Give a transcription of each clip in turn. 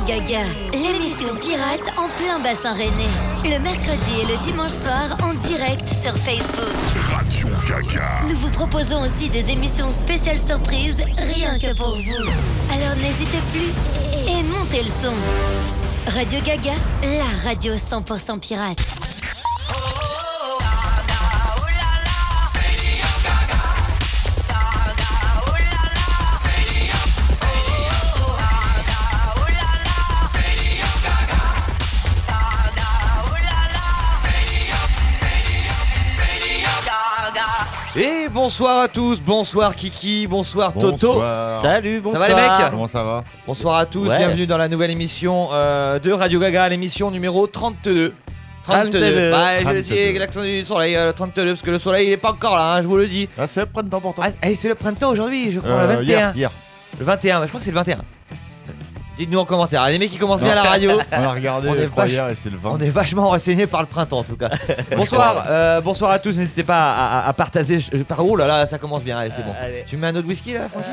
Gaga, l'émission pirate en plein bassin rennais. Le mercredi et le dimanche soir en direct sur Facebook. Radio Gaga. Nous vous proposons aussi des émissions spéciales surprises rien que pour vous. Alors n'hésitez plus et montez le son. Radio Gaga, la radio 100% pirate. Et bonsoir à tous, bonsoir Kiki, bonsoir Toto. Bonsoir. Salut, bonsoir. Ça va les mecs ? Comment ça va ? Bonsoir à tous, Ouais. bienvenue dans la nouvelle émission de Radio Gaga, l'émission numéro 32. 32. Ouais, je 32. le dis avec l'accent du soleil, 32, parce que le soleil il est pas encore là, hein, je vous le dis. Ah, c'est le printemps pour toi. Ah, c'est le printemps aujourd'hui, je crois, le 21. Hier. Le 21, je crois que c'est le 21. Dites-nous en commentaire, les mecs qui commencent bien la radio. On a regardé On est je crois, vache- hier et c'est le 20. On est vachement renseignés par le printemps en tout cas. Bonsoir, bonsoir à tous, n'hésitez pas à partager. Oh là là, ça commence bien, allez c'est bon. Allez. Tu mets un autre whisky là, Francky ?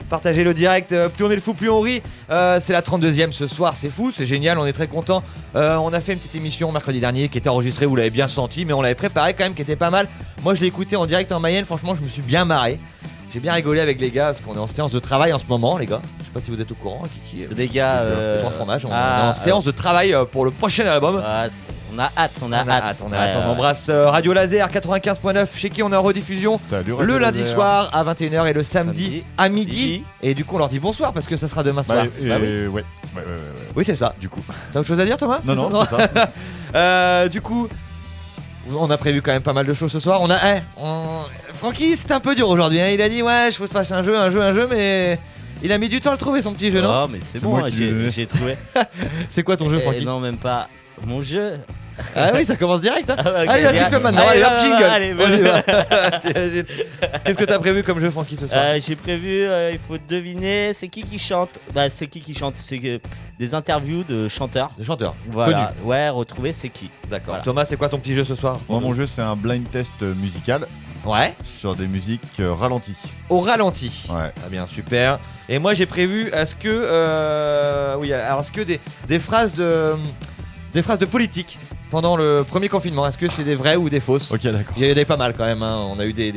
Partagez le direct, plus on est le fou, plus on rit. C'est la 32e ce soir, c'est fou, c'est génial, on est très content. On a fait une petite émission mercredi dernier qui était enregistrée, vous l'avez bien senti, mais on l'avait préparée quand même, qui était pas mal. Moi je l'ai écouté en direct en Mayenne, franchement je me suis bien marré. J'ai bien rigolé avec les gars parce qu'on est en séance de travail en ce moment, les gars. Je sais pas si vous êtes au courant, Kiki. Les gars, Le transformage, on est en séance de travail pour le prochain album. on a hâte. On a hâte. On embrasse Radio Laser 95.9 chez qui on est en rediffusion Salut, Radio le lundi Laser. soir à 21h et le samedi Samedi à midi. midi. Et du coup on leur dit bonsoir parce que ça sera demain soir. Bah, Bah oui. ouais. Oui, c'est ça. Du coup. T'as autre chose à dire Thomas ? Non, c'est ça. Du coup on a prévu quand même pas mal de choses ce soir. Francky c'était un peu dur aujourd'hui, hein. Il a dit ouais je faut se faire un jeu mais il a mis du temps à le trouver son petit jeu, non ? Oh, mais c'est C'est bon, moi qui l'ai donné. j'ai trouvé. C'est quoi ton jeu Francky ? Non, même pas. Mon jeu. Ah oui, ça commence direct. Hein. Ah ouais, ok, Allez, là, tu bien. le fais maintenant. Allez, Allez, hop, jingle. allez, On y va. T'imagines. Qu'est-ce que t'as prévu comme jeu, Francky, ce soir ? J'ai prévu, il faut deviner, c'est qui chante. Bah, c'est qui chante. C'est des interviews de chanteurs. Le chanteur. Voilà. Ouais, retrouver c'est qui. D'accord. Voilà. Thomas, c'est quoi ton petit jeu ce soir ? Moi, mon jeu, c'est un blind test musical Ouais. sur des musiques ralenties. Au ralenti. Ouais. Ah bien, super. Et moi, j'ai prévu, est-ce que des phrases de politique pendant le premier confinement, est-ce que c'est des vraies ou des fausses ? Ok, d'accord. Il y en avait pas mal quand même, hein. On a eu des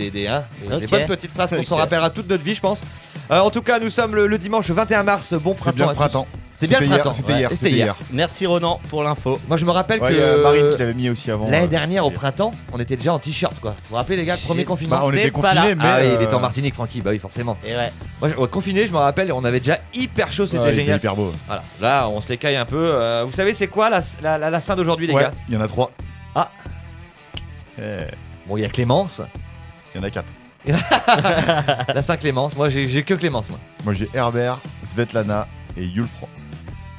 Ok. bonnes petites phrases qu'on s'en Ok. rappellera toute notre vie, je pense. En tout cas, nous sommes le dimanche 21 mars. Bon C'est printemps. bien à le tous. printemps. C'est bien le C'était hier, printemps. C'était Ouais. hier. Et C'était hier. Merci Ronan pour l'info. Moi, je me rappelle Ouais, il y a Marine qui que l'avait mis aussi avant. l'année dernière au c'était- printemps, on était déjà en t-shirt quoi. Vous vous rappelez les gars, le premier J'ai- confinement Bah, on était T'es pas là. confinés, mais. Ah oui, il était en Martinique, Francky, bah oui, forcément. Et ouais. Moi, confiné, je me rappelle, on avait déjà hyper chaud, c'était Ouais, génial. hyper beau. Voilà, là, on se les caille un peu. Vous savez, c'est quoi la scène d'aujourd'hui, les Ouais, gars ? il y en a 3. Ah. Bon, il y a Clémence, Il y en a 4. la Saint-Clémence. Moi, j'ai que Clémence, moi. Moi, j'ai Herbert, Svetlana et Yulfran.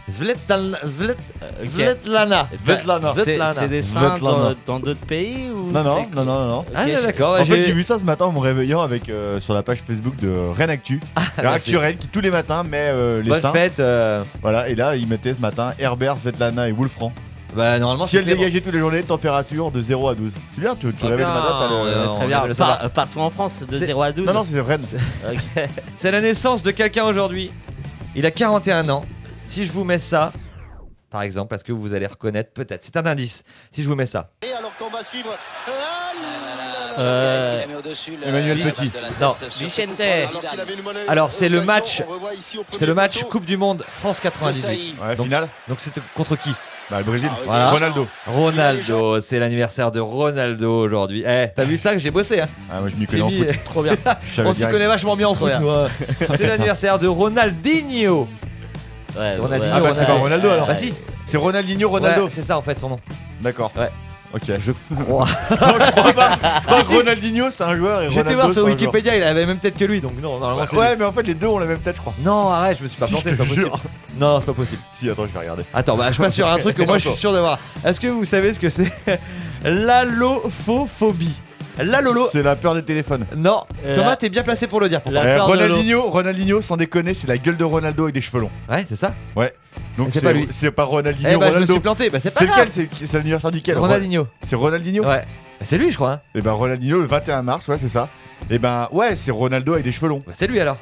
Svetlana. Ok. Svetlana. Svetlana. C'est des saints Svetlana. dans d'autres pays ou Non. Ok. Ah, d'accord. En fait, j'ai vu ça ce matin en me réveillant avec sur la page Facebook de Rennes Actu. merci. Actu Rennes qui tous les matins met les Bonne saints. fête. Voilà, et là, il mettait ce matin Herbert, Svetlana et Wolfran. Bah, normalement, Ciel c'est Clément. dégagé toutes les journées, température de 0 à 12. C'est bien, tu Ah réveilles le bien, matin, t'as le. on Très aime bien. le savoir. Partout en France, de C'est- 0 à 12. Non, c'est Rennes. Ok. C'est la naissance de quelqu'un aujourd'hui. Il a 41 ans. Si je vous mets ça, par exemple, est-ce que vous allez reconnaître peut-être ? C'est un indice. Si je vous mets ça. Et alors qu'on va suivre. Emmanuel Petit. Non. Vicente. Alors, c'est le match. C'est le match Coupe du Monde France 98. Ouais, Donc, finale. Donc c'est contre qui ? Bah, le Brésil. Voilà. Ronaldo. Ronaldo. C'est l'anniversaire de Ronaldo aujourd'hui. Eh, t'as vu ça que j'ai bossé, hein ? Ah, moi, je m'y J'ai connais en mis- foot. Trop bien. Je savais On s'y direct. connaît vachement bien en Trop foot, bien. nous, hein. C'est l'anniversaire de Ronaldinho. Ouais, C'est Ronaldinho. Ah, bah, c'est pas Ronaldo alors. Bah si. C'est Ronaldinho, Ronaldo. Ouais, c'est ça en fait son nom. D'accord. Ouais. Ok. Je crois. Je crois pas. Je crois que Ronaldinho, c'est un joueur. Et J'étais Ronaldo, voir c'est sur un Wikipédia, il avait même tête que lui, donc non, normalement c'est joueur. Ouais, lui. mais en fait, les deux ont la même tête, je crois. Non, arrête, je me suis pas Si, planté, je c'est pas te possible. jure. Non, c'est pas possible. Si, attends, je vais regarder. Attends, bah je passe sur un truc que moi je suis sûr d'avoir. Est-ce que vous savez ce que c'est ? L'allophobie. La Lolo. C'est la peur des téléphones. Non, Thomas, La- t'es bien placé pour le dire. Pourtant. La peur de Ronaldinho, sans déconner, c'est la gueule de Ronaldo avec des cheveux longs. Ouais, c'est ça. Ouais. Donc Mais c'est pas lui. c'est pas Ronaldinho, Eh bah, je me Ronaldo. suis planté. Bah, c'est pas C'est grave. lequel C'est l'anniversaire duquel Ronaldinho. C'est Ronaldinho. Ouais. Bah, c'est lui, je crois. Hein. Et ben Ronaldinho le 21 mars, ouais, c'est ça. Et ben ouais, c'est Ronaldo avec des cheveux longs. Bah, c'est lui alors.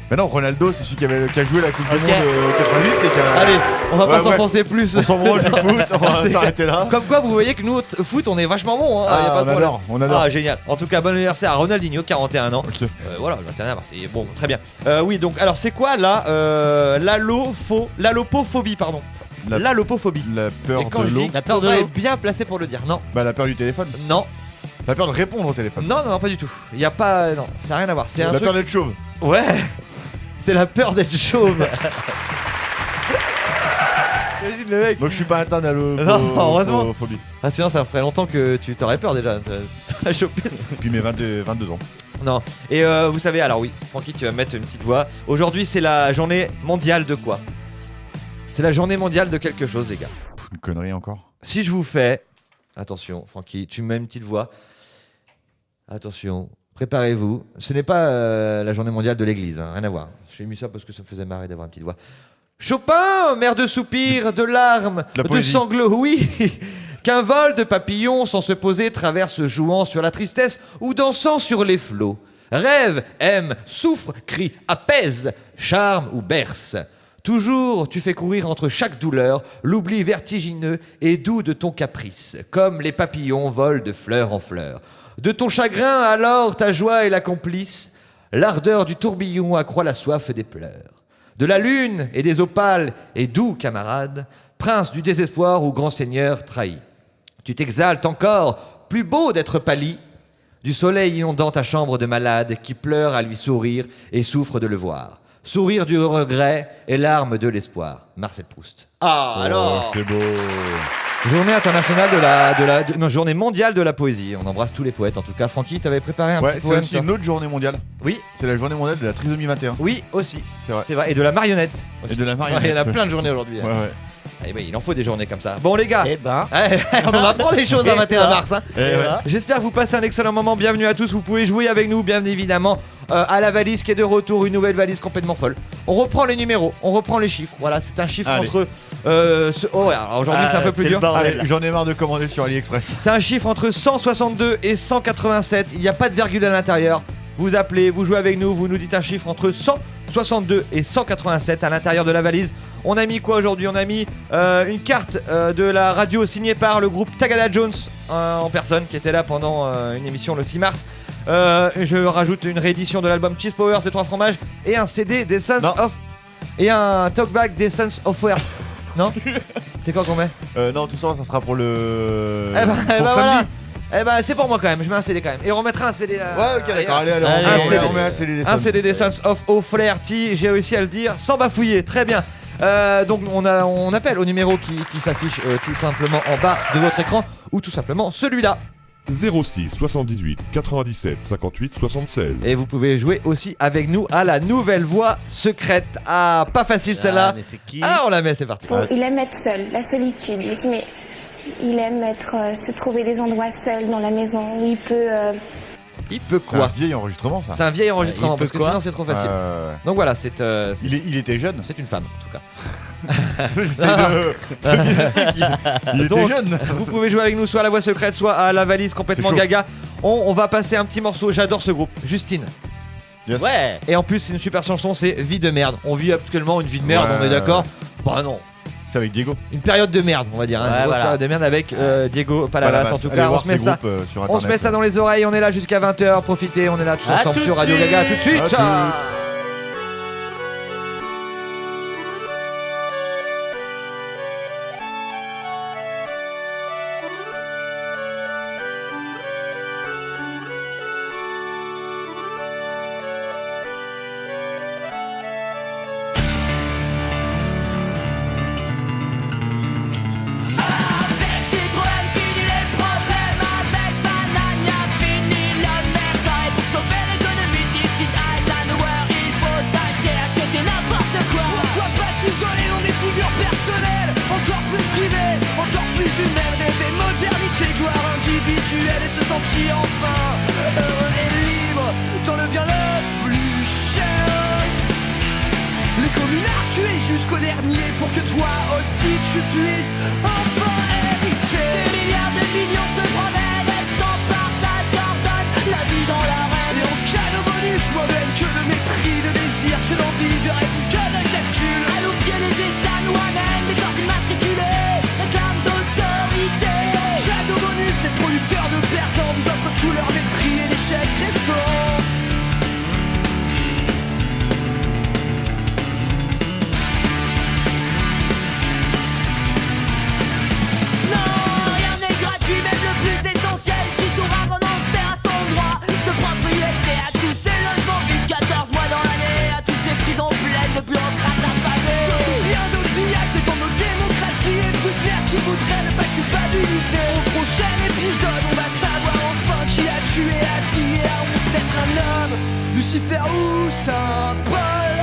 Mais non, Ronaldo, c'est celui qui a joué la Coupe du Monde 88 et qui a... Allez, on va pas Ouais, s'enfoncer plus. On s'en branle du foot, on va C'est- s'arrêter là. Comme quoi, vous voyez que nous, foot, on est vachement bon. Hein, y a pas de problème. on adore. Ah, génial. En tout cas, bon anniversaire à Ronaldinho, 41 ans. Ok. Voilà, 21 ans, c'est bon, très bien. Oui, donc, alors, c'est quoi là l'allopophobie, pardon. L'allopophobie. La peur Et quand de je l'eau. dis, La peur de Thomas l'eau. est bien placé pour le dire. Non, Bah la peur du téléphone. non, La peur de répondre au téléphone. non, pas du tout. Il y a pas, non, ça n'a rien à voir. C'est un La truc. peur d'être chauve. Ouais, c'est la peur d'être chauve. Imagine le mec. Donc je suis pas atteint Non, heureusement. d'allophobie. Ah, sinon, ça ferait longtemps que tu t'aurais peur déjà. T'aurais chopé ça. Depuis mes 22 ans. Non. Et vous savez, alors oui, Francky, tu vas mettre une petite voix. Aujourd'hui, c'est la journée mondiale de quoi? C'est la journée mondiale de quelque chose, les gars. Une connerie encore. Si je vous fais. Attention, Francky, tu mets une petite voix. Attention, préparez-vous. Ce n'est pas la journée mondiale de l'église, hein, rien à voir. J'ai mis ça parce que ça me faisait marrer d'avoir une petite voix. Chopin, mère de soupirs, de larmes, La de poésie. sanglots, oui. Qu'un vol de papillons sans se poser traverse jouant sur la tristesse ou dansant sur les flots. Rêve, aime, souffre, crie, apaise, charme ou berce. Toujours tu fais courir entre chaque douleur l'oubli vertigineux et doux de ton caprice, comme les papillons volent de fleur en fleur. De ton chagrin alors ta joie est la complice, l'ardeur du tourbillon accroît la soif des pleurs. De la lune et des opales et doux camarades, prince du désespoir ou grand seigneur trahi. Tu t'exaltes encore, plus beau d'être pâli, du soleil inondant ta chambre de malade qui pleure à lui sourire et souffre de le voir. Sourire du regret et larmes de l'espoir. Marcel Proust. Ah, alors c'est beau. Journée internationale non, journée mondiale de la poésie. On embrasse tous les poètes. En tout cas, Francky, t'avais préparé un Ouais, petit c'est poème. aussi toi. une autre journée mondiale. Oui, C'est la journée mondiale de la trisomie 21. oui, aussi. C'est vrai. C'est vrai. Et de la marionnette. Et de la Ouais, marionnette. il y en a plein de journées aujourd'hui. Ouais, ouais. Eh ben, il en faut des journées comme ça. Bon, les gars, Eh ben. on en apprend des choses à 21 mars. Hein. Eh ouais. J'espère que vous passez un excellent moment. Bienvenue à tous. Vous pouvez jouer avec nous, bien évidemment, à la valise qui est de retour. Une nouvelle valise complètement folle. On reprend les numéros, on reprend les chiffres. Voilà, c'est un chiffre Allez. entre. Oh, ouais, alors aujourd'hui, c'est un peu plus le dur. bordel. Allez, j'en ai marre de commander sur AliExpress. C'est un chiffre entre 162 et 187. Il n'y a pas de virgule à l'intérieur. Vous appelez, vous jouez avec nous, vous nous dites un chiffre entre 162 et 187 à l'intérieur de la valise. On a mis quoi aujourd'hui? On a mis une carte de la radio signée par le groupe Tagada Jones en personne qui était là pendant une émission le 6 mars. Je rajoute une réédition de l'album Cheese Powers des 3 fromages et un CD des Sons Non. of... Et un talkback des Sons of War. Non? C'est quoi qu'on met? Non, tout ça, ça sera pour le. Eh ben, pour voilà. samedi. Eh ben c'est pour moi quand même, je mets un CD quand même. Et on remettra un CD là. Ouais, ok, d'accord. Allez, Allez, on met un CD des Un Sons. CD des Sons of O'Flaherty, j'ai réussi à le dire sans bafouiller, très bien. Donc on appelle au numéro qui s'affiche tout simplement en bas de votre écran ou tout simplement celui-là. 06 78 97 58 76. Et vous pouvez jouer aussi avec nous à la nouvelle voix secrète. Ah, pas facile Ah, celle-là. mais c'est qui? Ah, on la met, c'est parti. Il aime être seul, la solitude, mais il aime se trouver des endroits seuls dans la maison où il peut... Il peut C'est un quoi? vieil enregistrement, ça. C'est un vieil enregistrement Il peut parce que quoi sinon c'est trop facile. Ouais. Donc voilà, c'est Il était jeune. c'est une femme en tout cas. J'essaie de dire le truc, il était Donc, jeune. Vous pouvez jouer avec nous soit à la voix secrète, soit à la valise complètement C'est chaud. gaga. On va passer un petit morceau, j'adore ce groupe, Justine. Yes. Ouais. Et en plus, c'est une super chanson, c'est Vie de merde. On vit actuellement une vie de merde, Ouais. on est d'accord? Bah non, C'est avec Diego. une période de merde, on va dire. Hein, Ouais, une grosse voilà. période de merde avec Diego Palavas. En tout Allez cas, on voir se met ces ça. groupes, sur On se Internet. met ça dans les oreilles, on est là jusqu'à 20h, profitez, on est là tous À ensemble tout sur de Radio Gaga, tout de suite. À Ah. Citroën, fini les problèmes avec Banania, fini la merde. Et pour sauver l'économie d'ici Eisenhower, il faut acheter n'importe quoi. Pourquoi pas s'isoler dans des figures personnelles, encore plus privées, encore plus humaines, rêver modernité, gloire individuelle et se sentir enfin heureux et libre dans le bien le plus cher. Les communards tués jusqu'au dernier pour que toi aussi tu puisses enfin hériter. Des milliards de millions se promènent et sans partage ordonnent la vie dans l'arène. Et en cas de bonus, moi-même que de mépris, de désir que d'envie, de raison que de calcul. À nos pieds les états nous ramènent des corps immatriculés, réclament d'autorité. Cadeau bonus, les producteurs de perdants vous offrent tout leur mépris et l'échec restaurant. Même le plus essentiel qui saura renoncer à son droit de propriété à tous ces logements vides, 14 mois dans l'année, à toutes ces prisons pleines de bureaucrates affamés. Rien de pillage dans nos démocraties et plus clair qui voudrait ne pas culpabiliser. Au prochain épisode on va savoir enfin qui a tué la fille et a honte d'être un homme, Lucifer ou Saint Paul.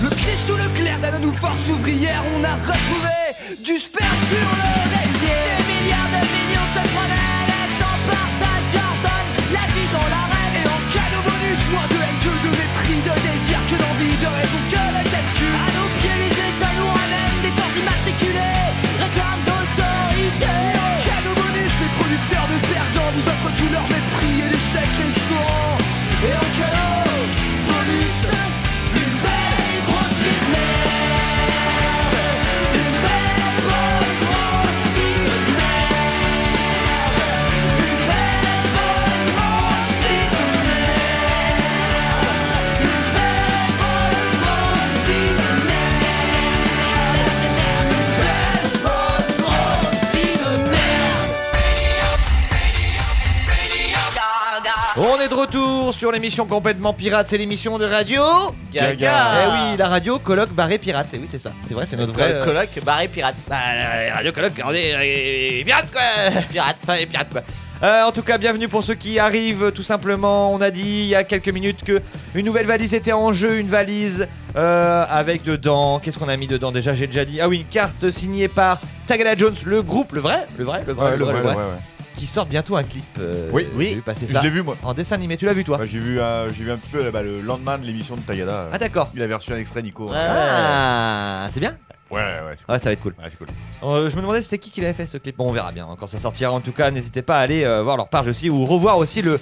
Le Christ ou le clerc d'un de nos forces ouvrières, on a retrouvé du sperme sur l'oreiller. Des milliards de millions se promènent et sans partage ordonnent la vie dans l'arène. Et en cadeau bonus, moins de haine que de mépris, de désir que d'envie, de raison que de calcul. À nos pieds les états nous ramènent des corps immatriculés, réclament d'autorité. Et en cadeau bonus, les producteurs de perdants vous offrent tout leur mépris et l'échec restaurant. Et en cadeau bonus, une belle grosse vie de merde. Une belle bonne grosse vie de merde. Une belle bonne grosse vie de merde. Une belle bonne grosse vie de merde. Une belle bonne grosse vie de merde. On est de retour sur l'émission complètement pirate, c'est l'émission de radio Gaga. Eh oui, la radio colloque barré pirate. Et oui, c'est ça, c'est vrai, c'est notre vrai Coloc barré pirate. Bah, la radio colloque, regardez, pirate quoi. Pirate. Ouais, pirate quoi. En tout cas, bienvenue pour ceux qui arrivent. Tout simplement, on a dit il y a quelques minutes que une nouvelle valise était en jeu, une valise avec dedans. Qu'est-ce qu'on a mis dedans déjà? J'ai déjà dit. Ah oui, une carte signée par Tagada Jones, le groupe, le vrai, Ouais. qui sort bientôt un clip. Oui, j'ai vu passer ça Je l'ai vu moi. en dessin animé. Tu l'as vu toi? Bah, j'ai vu un petit peu le lendemain de l'émission de Tagada. Ah d'accord. Il avait reçu un extrait Nico. Ouais. Ah, c'est bien. Ouais, c'est cool. Ouais, ça va être cool. Ouais, c'est cool. Je me demandais c'était qui l'avait fait ce clip. Bon, on verra bien quand ça sortira. En tout cas, n'hésitez pas à aller voir leur page aussi ou revoir aussi le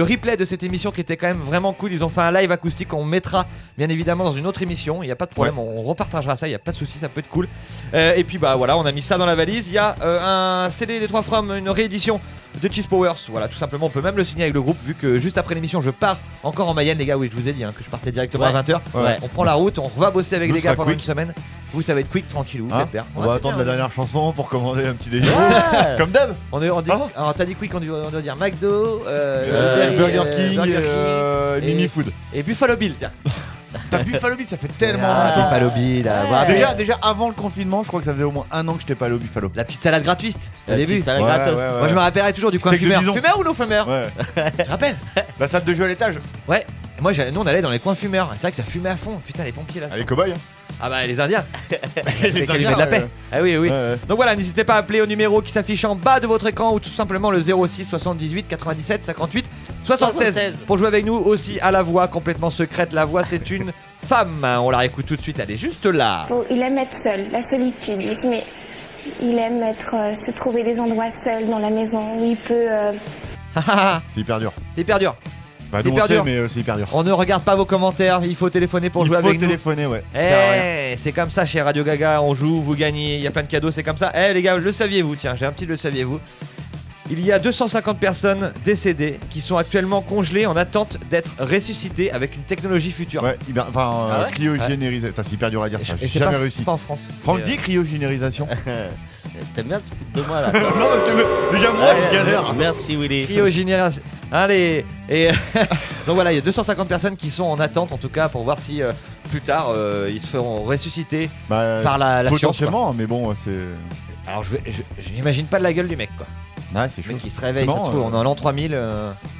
replay de cette émission qui était quand même vraiment cool. Ils ont fait un live acoustique qu'on mettra bien évidemment dans une autre émission. Il n'y a pas de problème, on repartagera ça. Il n'y a pas de souci, ça peut être cool. Et puis bah voilà, on a mis ça dans la valise. Il y a un CD des 3 From, une réédition de Cheese Powers. Voilà, tout simplement. On peut même le signer avec le groupe vu que juste après l'émission, je pars encore en Mayenne, les gars. Oui, je vous ai dit que je partais directement à 20h. Ouais. On prend la route, on va bosser avec Nous, les ce gars sera pendant quick. une semaine. Vous, ça va être quick, tranquillou, vous Hein, êtes bien. on Ouais, va c'est attendre bien. la dernière chanson pour commander un petit déjeuner. Ouais. Comme d'hab. On dit, Ah. alors t'as dit quick, on doit dire McDo, Burger King, et- Mimi Food. et Buffalo Bill, tiens. T'as Buffalo Bill, ça fait tellement Ah, longtemps. Buffalo Bill, voilà. Déjà avant le confinement, je crois que ça faisait au moins 1 an que j'étais pas allé au Buffalo. La petite salade gratuite, au La début. petite salade Ouais, gratos. ouais, ouais. Moi je me rappellerai toujours du coin Steak de fumeur. bison. Fumeur ou non fumeur? Ouais. Tu te rappelles? La salle de jeu à l'étage. Ouais. Moi, nous on allait dans les coins fumeurs. C'est vrai que ça fumait à fond. Putain, les pompiers là. Ah, les cow-boys. Ah bah les Indiens. Les Les calibres de la paix. Ah oui, oui. Ouais. Donc voilà, n'hésitez pas à appeler au numéro qui s'affiche en bas de votre écran ou tout simplement le 06 78 97 58 76 pour jouer avec nous aussi à la voix complètement secrète. La voix, c'est une femme. On la réécoute tout de suite, elle est juste là. Il aime être seul, la solitude. Il aime se trouver des endroits seuls dans la maison où il peut. C'est hyper dur. C'est hyper dur. Bah, C'est nous, on hyper sait, dur. mais c'est hyper dur. On ne regarde pas vos commentaires, il faut téléphoner pour jouer Il faut avec nous. téléphoner, ouais. Ça sert à rien. C'est comme ça chez Radio Gaga, on joue, vous gagnez, il y a plein de cadeaux, c'est comme ça. Les gars, le saviez-vous? Tiens, j'ai un petit le saviez-vous. Il y a 250 personnes décédées qui sont actuellement congelées en attente d'être ressuscitées avec une technologie future. Ouais, Ah ouais cryogénérisation. Putain, c'est hyper dur à dire ça. Et J'ai c'est jamais pas, réussi. c'est pas en France. Franck c'est, dit cryogénérisation. T'aimes bien te foutre de moi là. Non, parce que déjà moi je galère. Merci Willy. cryogénération. Allez, et donc voilà, il y a 250 personnes qui sont en attente en tout cas pour voir si plus tard ils se feront ressusciter Bah, par la science. Quoi. potentiellement, mais bon, c'est. Alors je n'imagine pas de la gueule du mec quoi. Ouais, c'est Le chaud. mec qui se réveille, C'est ça se marrant, trouve, on est en l'an 3000.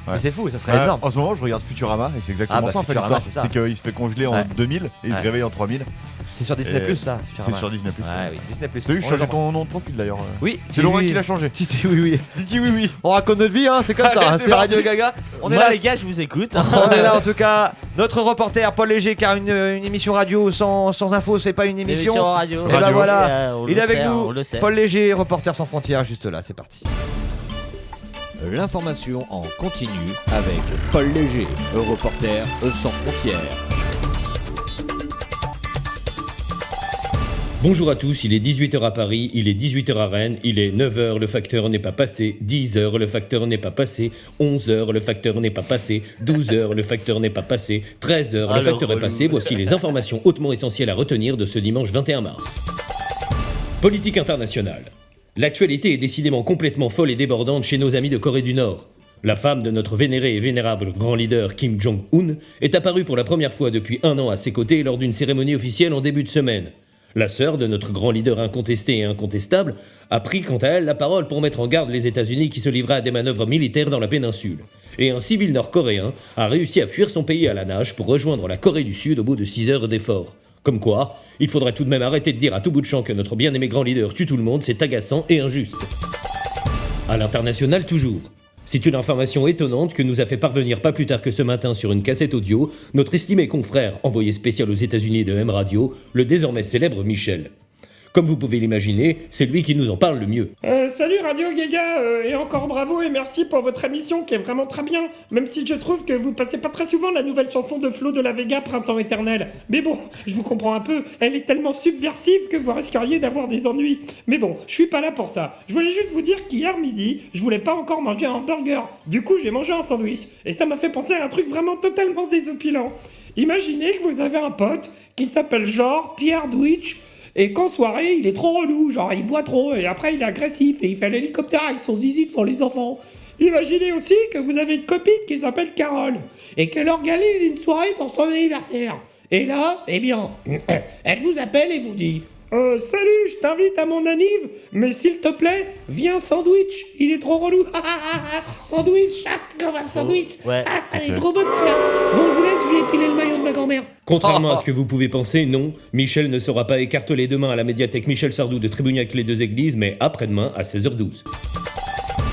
Mais c'est fou, ça serait Ouais, énorme. en ce moment, je regarde Futurama et c'est exactement Ah, bah, ça en fait Futurama, l'histoire. c'est ça. C'est qu'il se fait congeler en Ouais. 2000 et il se Ouais. réveille en 3000. C'est sur Disney Et Plus ça. C'est Futurama. sur Disney+. Ouais, oui, Disney Plus. T'as vu, je changeais ton nom de profil d'ailleurs. Oui, C'est Laurent qui l'a changé. Titi, oui, oui. Titi, oui, oui. On raconte notre vie, c'est comme ça. Allez, C'est c'est Radio parti. Gaga. On est Moi là, les gars, je vous écoute. On est là en tout cas. Notre reporter Paul Léger, car une émission radio sans info, c'est pas une émission. L'émission radio. Et bah Radio. voilà, On il le est avec sait, nous. on le sait. Paul Léger, reporter sans frontières, juste là. C'est parti. l'information en continu avec Paul Léger, reporter sans frontières. Bonjour à tous, il est 18h à Paris, il est 18h à Rennes, il est 9h, le facteur n'est pas passé, 10h, le facteur n'est pas passé, 11h, le facteur n'est pas passé, 12h, le facteur n'est pas passé, 13h, le facteur est passé. Voici les informations hautement essentielles à retenir de ce dimanche 21 mars. Politique internationale. L'actualité est décidément complètement folle et débordante chez nos amis de Corée du Nord. La femme de notre vénéré et vénérable grand leader Kim Jong-un est apparue pour la première fois depuis 1 an à ses côtés lors d'une cérémonie officielle en début de semaine. La sœur de notre grand leader incontesté et incontestable a pris quant à elle la parole pour mettre en garde les États-Unis qui se livraient à des manœuvres militaires dans la péninsule. Et un civil nord-coréen a réussi à fuir son pays à la nage pour rejoindre la Corée du Sud au bout de 6 heures d'efforts. Comme quoi, il faudrait tout de même arrêter de dire à tout bout de champ que notre bien-aimé grand leader tue tout le monde, c'est agaçant et injuste. À l'international toujours. C'est une information étonnante que nous a fait parvenir pas plus tard que ce matin sur une cassette audio notre estimé confrère envoyé spécial aux États-Unis de M-Radio, le désormais célèbre Michel. Comme vous pouvez l'imaginer, c'est lui qui nous en parle le mieux. Salut Radio Gaga, et encore bravo et merci pour votre émission qui est vraiment très bien, même si je trouve que vous passez pas très souvent la nouvelle chanson de Flo de la Vega, Printemps éternel. Mais bon, je vous comprends un peu, elle est tellement subversive que vous risqueriez d'avoir des ennuis. Mais bon, je suis pas là pour ça. Je voulais juste vous dire qu'hier midi, je voulais pas encore manger un hamburger. Du coup, j'ai mangé un sandwich, et ça m'a fait penser à un truc vraiment totalement désopilant. Imaginez que vous avez un pote qui s'appelle genre Pierre Dwitch, et qu'en soirée, il est trop relou, genre il boit trop, et après il est agressif, et il fait l'hélicoptère avec son zizi pour les enfants. Imaginez aussi que vous avez une copine qui s'appelle Carole, et qu'elle organise une soirée pour son anniversaire. Et là, eh bien, elle vous appelle et vous dit « Salut, je t'invite à mon anniv, mais s'il te plaît, viens sandwich, il est trop relou. Sandwich, comme un sandwich. Ouais. Elle est trop bonne, frère. Bon, je vous laisse, je vais épiler le maillot de ma grand-mère. » Contrairement à ce que vous pouvez penser, non, Michel ne sera pas écartelé demain à la médiathèque Michel Sardou de Tribouignac-les-Deux-Églises, mais après-demain à 16h12.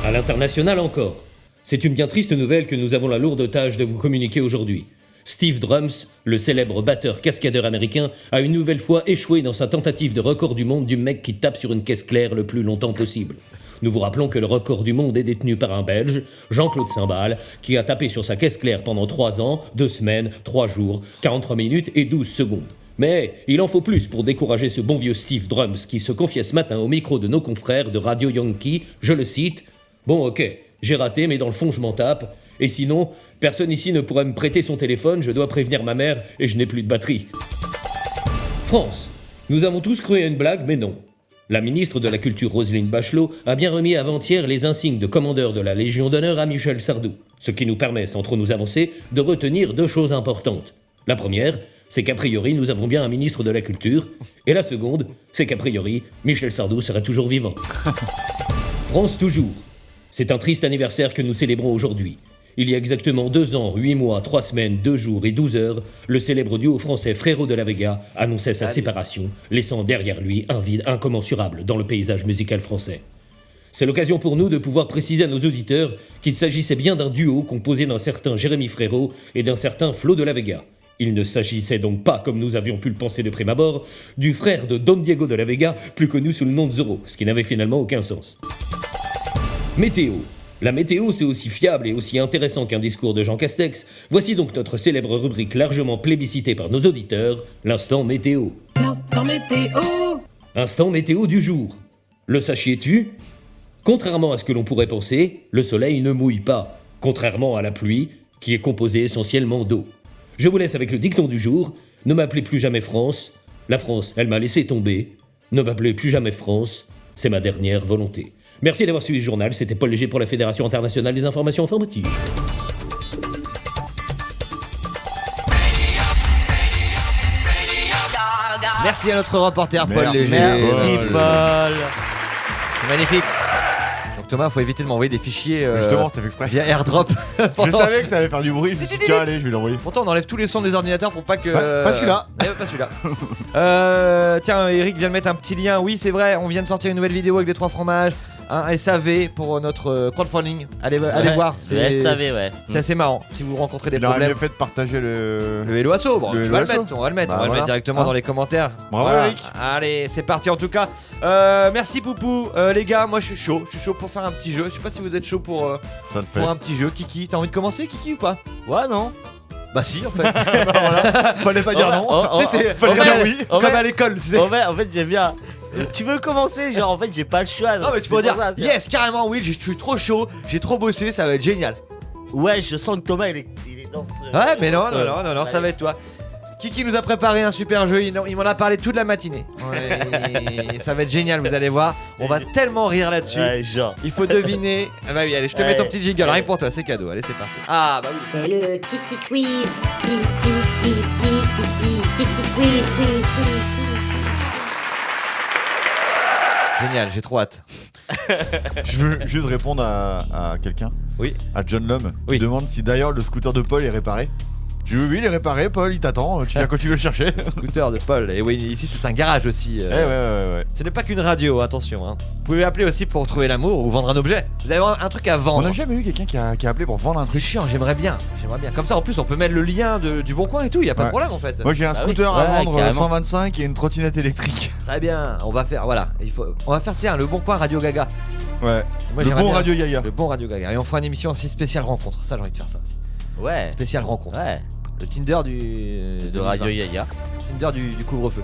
À l'international encore. C'est une bien triste nouvelle que nous avons la lourde tâche de vous communiquer aujourd'hui. Steve Drums, le célèbre batteur cascadeur américain, a une nouvelle fois échoué dans sa tentative de record du monde du mec qui tape sur une caisse claire le plus longtemps possible. Nous vous rappelons que le record du monde est détenu par un Belge, Jean-Claude Simbal, qui a tapé sur sa caisse claire pendant 3 ans, 2 semaines, 3 jours, 43 minutes et 12 secondes. Mais il en faut plus pour décourager ce bon vieux Steve Drums qui se confiait ce matin au micro de nos confrères de Radio Yankee, je le cite, « Bon ok, j'ai raté mais dans le fond je m'en tape, et sinon, personne ici ne pourrait me prêter son téléphone, je dois prévenir ma mère et je n'ai plus de batterie. » France. Nous avons tous cru à une blague, mais non. La ministre de la Culture Roselyne Bachelot a bien remis avant-hier les insignes de commandeur de la Légion d'honneur à Michel Sardou, ce qui nous permet, sans trop nous avancer, de retenir 2 choses importantes. La première, c'est qu'a priori nous avons bien un ministre de la Culture, et la seconde, c'est qu'a priori Michel Sardou serait toujours vivant. France toujours. C'est un triste anniversaire que nous célébrons aujourd'hui. Il y a exactement 2 ans, 8 mois, 3 semaines, 2 jours et 12 heures, le célèbre duo français Frérot de la Vega annonçait sa séparation, laissant derrière lui un vide incommensurable dans le paysage musical français. C'est l'occasion pour nous de pouvoir préciser à nos auditeurs qu'il s'agissait bien d'un duo composé d'un certain Jérémy Frérot et d'un certain Flo de la Vega. Il ne s'agissait donc pas, comme nous avions pu le penser de prime abord, du frère de Don Diego de la Vega, plus connu sous le nom de Zorro, ce qui n'avait finalement aucun sens. Météo. La météo, c'est aussi fiable et aussi intéressant qu'un discours de Jean Castex. Voici donc notre célèbre rubrique largement plébiscitée par nos auditeurs, l'instant météo. L'instant météo. Instant météo du jour. Le sachiez-tu ? Contrairement à ce que l'on pourrait penser, le soleil ne mouille pas, contrairement à la pluie, qui est composée essentiellement d'eau. Je vous laisse avec le dicton du jour. Ne m'appelez plus jamais France. La France, elle m'a laissé tomber. Ne m'appelez plus jamais France. C'est ma dernière volonté. Merci d'avoir suivi le journal, c'était Paul Léger pour la Fédération Internationale des Informations Informatives. Merci à notre reporter Paul Léger. Merci Paul. C'est magnifique. Donc Thomas, il faut éviter de m'envoyer des fichiers Justement, c'était fait exprès. via AirDrop. Je savais que ça allait faire du bruit, je me suis dit tiens allez, je vais l'envoyer. Pourtant, on enlève tous les sons des ordinateurs pour pas que... Pas celui-là. Pas celui-là. Tiens, Eric vient de mettre un petit lien. Oui, c'est vrai, on vient de sortir une nouvelle vidéo avec les 3 fromages. un SAV pour notre crowdfunding. Allez Ouais, voir, le c'est SAV, ouais. c'est assez marrant. Si vous rencontrez des Il aurait problèmes. mieux fait de partager le. Le Hello Asso, bon, Le tu Hello vas le Asso. mettre, on va le mettre, Bah on va le voilà. mettre directement Hein. dans les commentaires. Bravo, Voilà. Eric. Allez, c'est parti en tout cas. Merci Poupou, les gars, moi je suis chaud pour faire un petit jeu. Je sais pas si vous êtes chaud pour Ça le fait. un petit jeu. Kiki, t'as envie de commencer, Kiki, ou pas? Ouais, non. Bah si, en fait. Fallait pas dire Ouais, non. oh, Tu sais, c'est Fallait comme, dire oui. en comme fait- à l'école. Tu sais. En fait, j'aime bien. Tu veux commencer? Genre, en fait, j'ai pas le choix. Non donc mais tu c'est pourrais pour dire ça, yes, carrément Will, je suis trop chaud, j'ai trop bossé, ça va être génial. Ouais, je sens que Thomas, il est dans ce. Ouais, mais non, dans ce- ça va être toi. Kiki nous a préparé un super jeu, il m'en a parlé toute la matinée. Ouais, ça va être génial, vous allez voir. On va tellement rire là-dessus. Ouais, genre. Il faut deviner. Ah bah oui, allez, je te mets ton petit jingle, rien que pour toi, c'est cadeau. Allez, c'est parti. Ah bah oui. C'est le Kiki Quiz. Kiki Quiz. Génial, j'ai trop hâte. Je veux juste répondre à quelqu'un. Oui. À John Lum. Oui. Qui demande si d'ailleurs le scooter de Paul est réparé. Je dis oui, il est réparé, Paul, il t'attend. Tu viens quand tu veux le chercher. Scooter de Paul. Et oui, ici c'est un garage aussi. Eh ouais. Ce n'est pas qu'une radio, attention. Hein. Vous pouvez appeler aussi pour trouver l'amour ou vendre un objet. Vous avez un truc à On vendre. n'a jamais eu quelqu'un qui a appelé pour vendre un C'est truc. chiant, j'aimerais bien. Comme ça, en plus, on peut mettre le lien du Bon Coin et tout. Y a pas de Ouais. problème en fait. Moi j'ai un Ah oui. scooter à Ouais, vendre carrément. 125 et une trottinette électrique. Très bien. On va faire, voilà. On va faire tiens le Bon Coin Radio Gaga. Ouais. Moi, Le j'aimerais bon bien- Radio Gaga. Le bon Radio Gaga. Et on fera une émission aussi spéciale rencontre. Ça, j'ai envie de faire ça aussi. Ouais. Spéciale rencontre. Ouais. Le Tinder de Radio Yaya. Tinder du couvre-feu.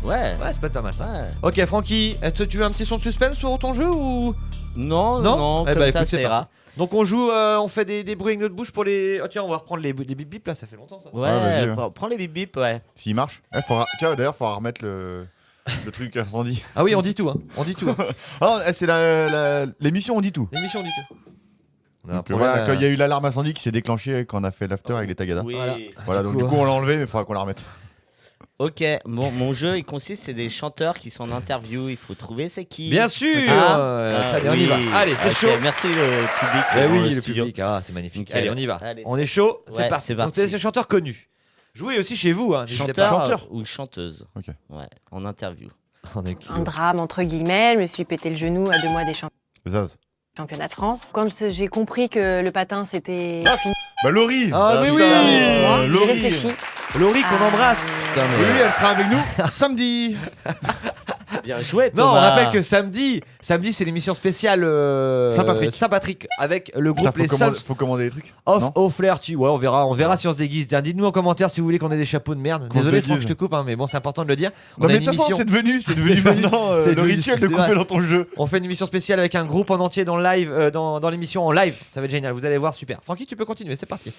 Ouais. Ouais, ça peut être pas mal ça. Ouais. Ok, Francky, est-ce que tu veux un petit son de suspense pour ton jeu ou Non, Non non, Eh comme bah, ça, écoute, c'est ça ira. Donc on joue, on fait des bruits avec notre bouche pour les. Oh tiens, on va reprendre les bip bip là, ça fait longtemps ça. Ouais, vas-y, ouais. prends les bip bip, ouais. S'il marche. Tiens, d'ailleurs, faudra remettre le truc incendie. Ah oui, on dit tout, hein. On dit tout. Hein. Ah, c'est l'émission, on dit tout. L'émission on dit tout. On a un Donc, problème, voilà, quand il y a eu l'alarme incendie qui s'est déclenchée quand on a fait l'after avec les Tagada. Oui. Du Voilà, donc coup, du coup on l'a enlevé, mais il faudra qu'on la remette. Ok, bon, mon jeu, il consiste, c'est des chanteurs qui sont en interview. Il faut trouver c'est qui. Bien sûr. Ah, Très bien, on y oui. va. Allez, c'est Ok, chaud. Merci le public. Eh dans oui, le studio. public. Ah, c'est magnifique. Nickel. Allez, on y va. Allez, On est chaud. Ouais, C'est parti. c'est parti. Donc, c'est des chanteurs connus. Jouez aussi chez vous. Hein. n'hésitez pas. Chanteur ou chanteuse. Ok. Ouais, en interview. On est Un drame entre guillemets, je me suis pété le genou à 2 mois des Zaz. championnats de France. Quand j'ai compris que le patin c'était fini Bah Laurie. Ah, mais putain, oui. pour moi, j'ai Laurie. réfléchi. Laurie qu'on Ah, embrasse. Putain, mais- Oui, elle sera avec nous samedi. Bien joué, Non, on Thomas. rappelle que samedi c'est l'émission spéciale Saint-Patrick avec le Putain, groupe Les Sons faut commander des trucs. of Non O'Flaherty. Ouais, on verra si on se déguise. Tiens, dites-nous en commentaire si vous voulez qu'on ait des chapeaux de merde. Qu'on se Désolé, déguise. Franck, je te coupe, hein, mais bon, c'est important de le dire. On Non a mais une de toute façon, émission. c'est devenu C'est devenu- maintenant c'est le devenu- rituel de c'est couper vrai. dans ton jeu. On fait une émission spéciale avec un groupe en entier dans le live, dans l'émission en live. Ça va être génial. Vous allez voir, super. Francky, tu peux continuer. C'est parti.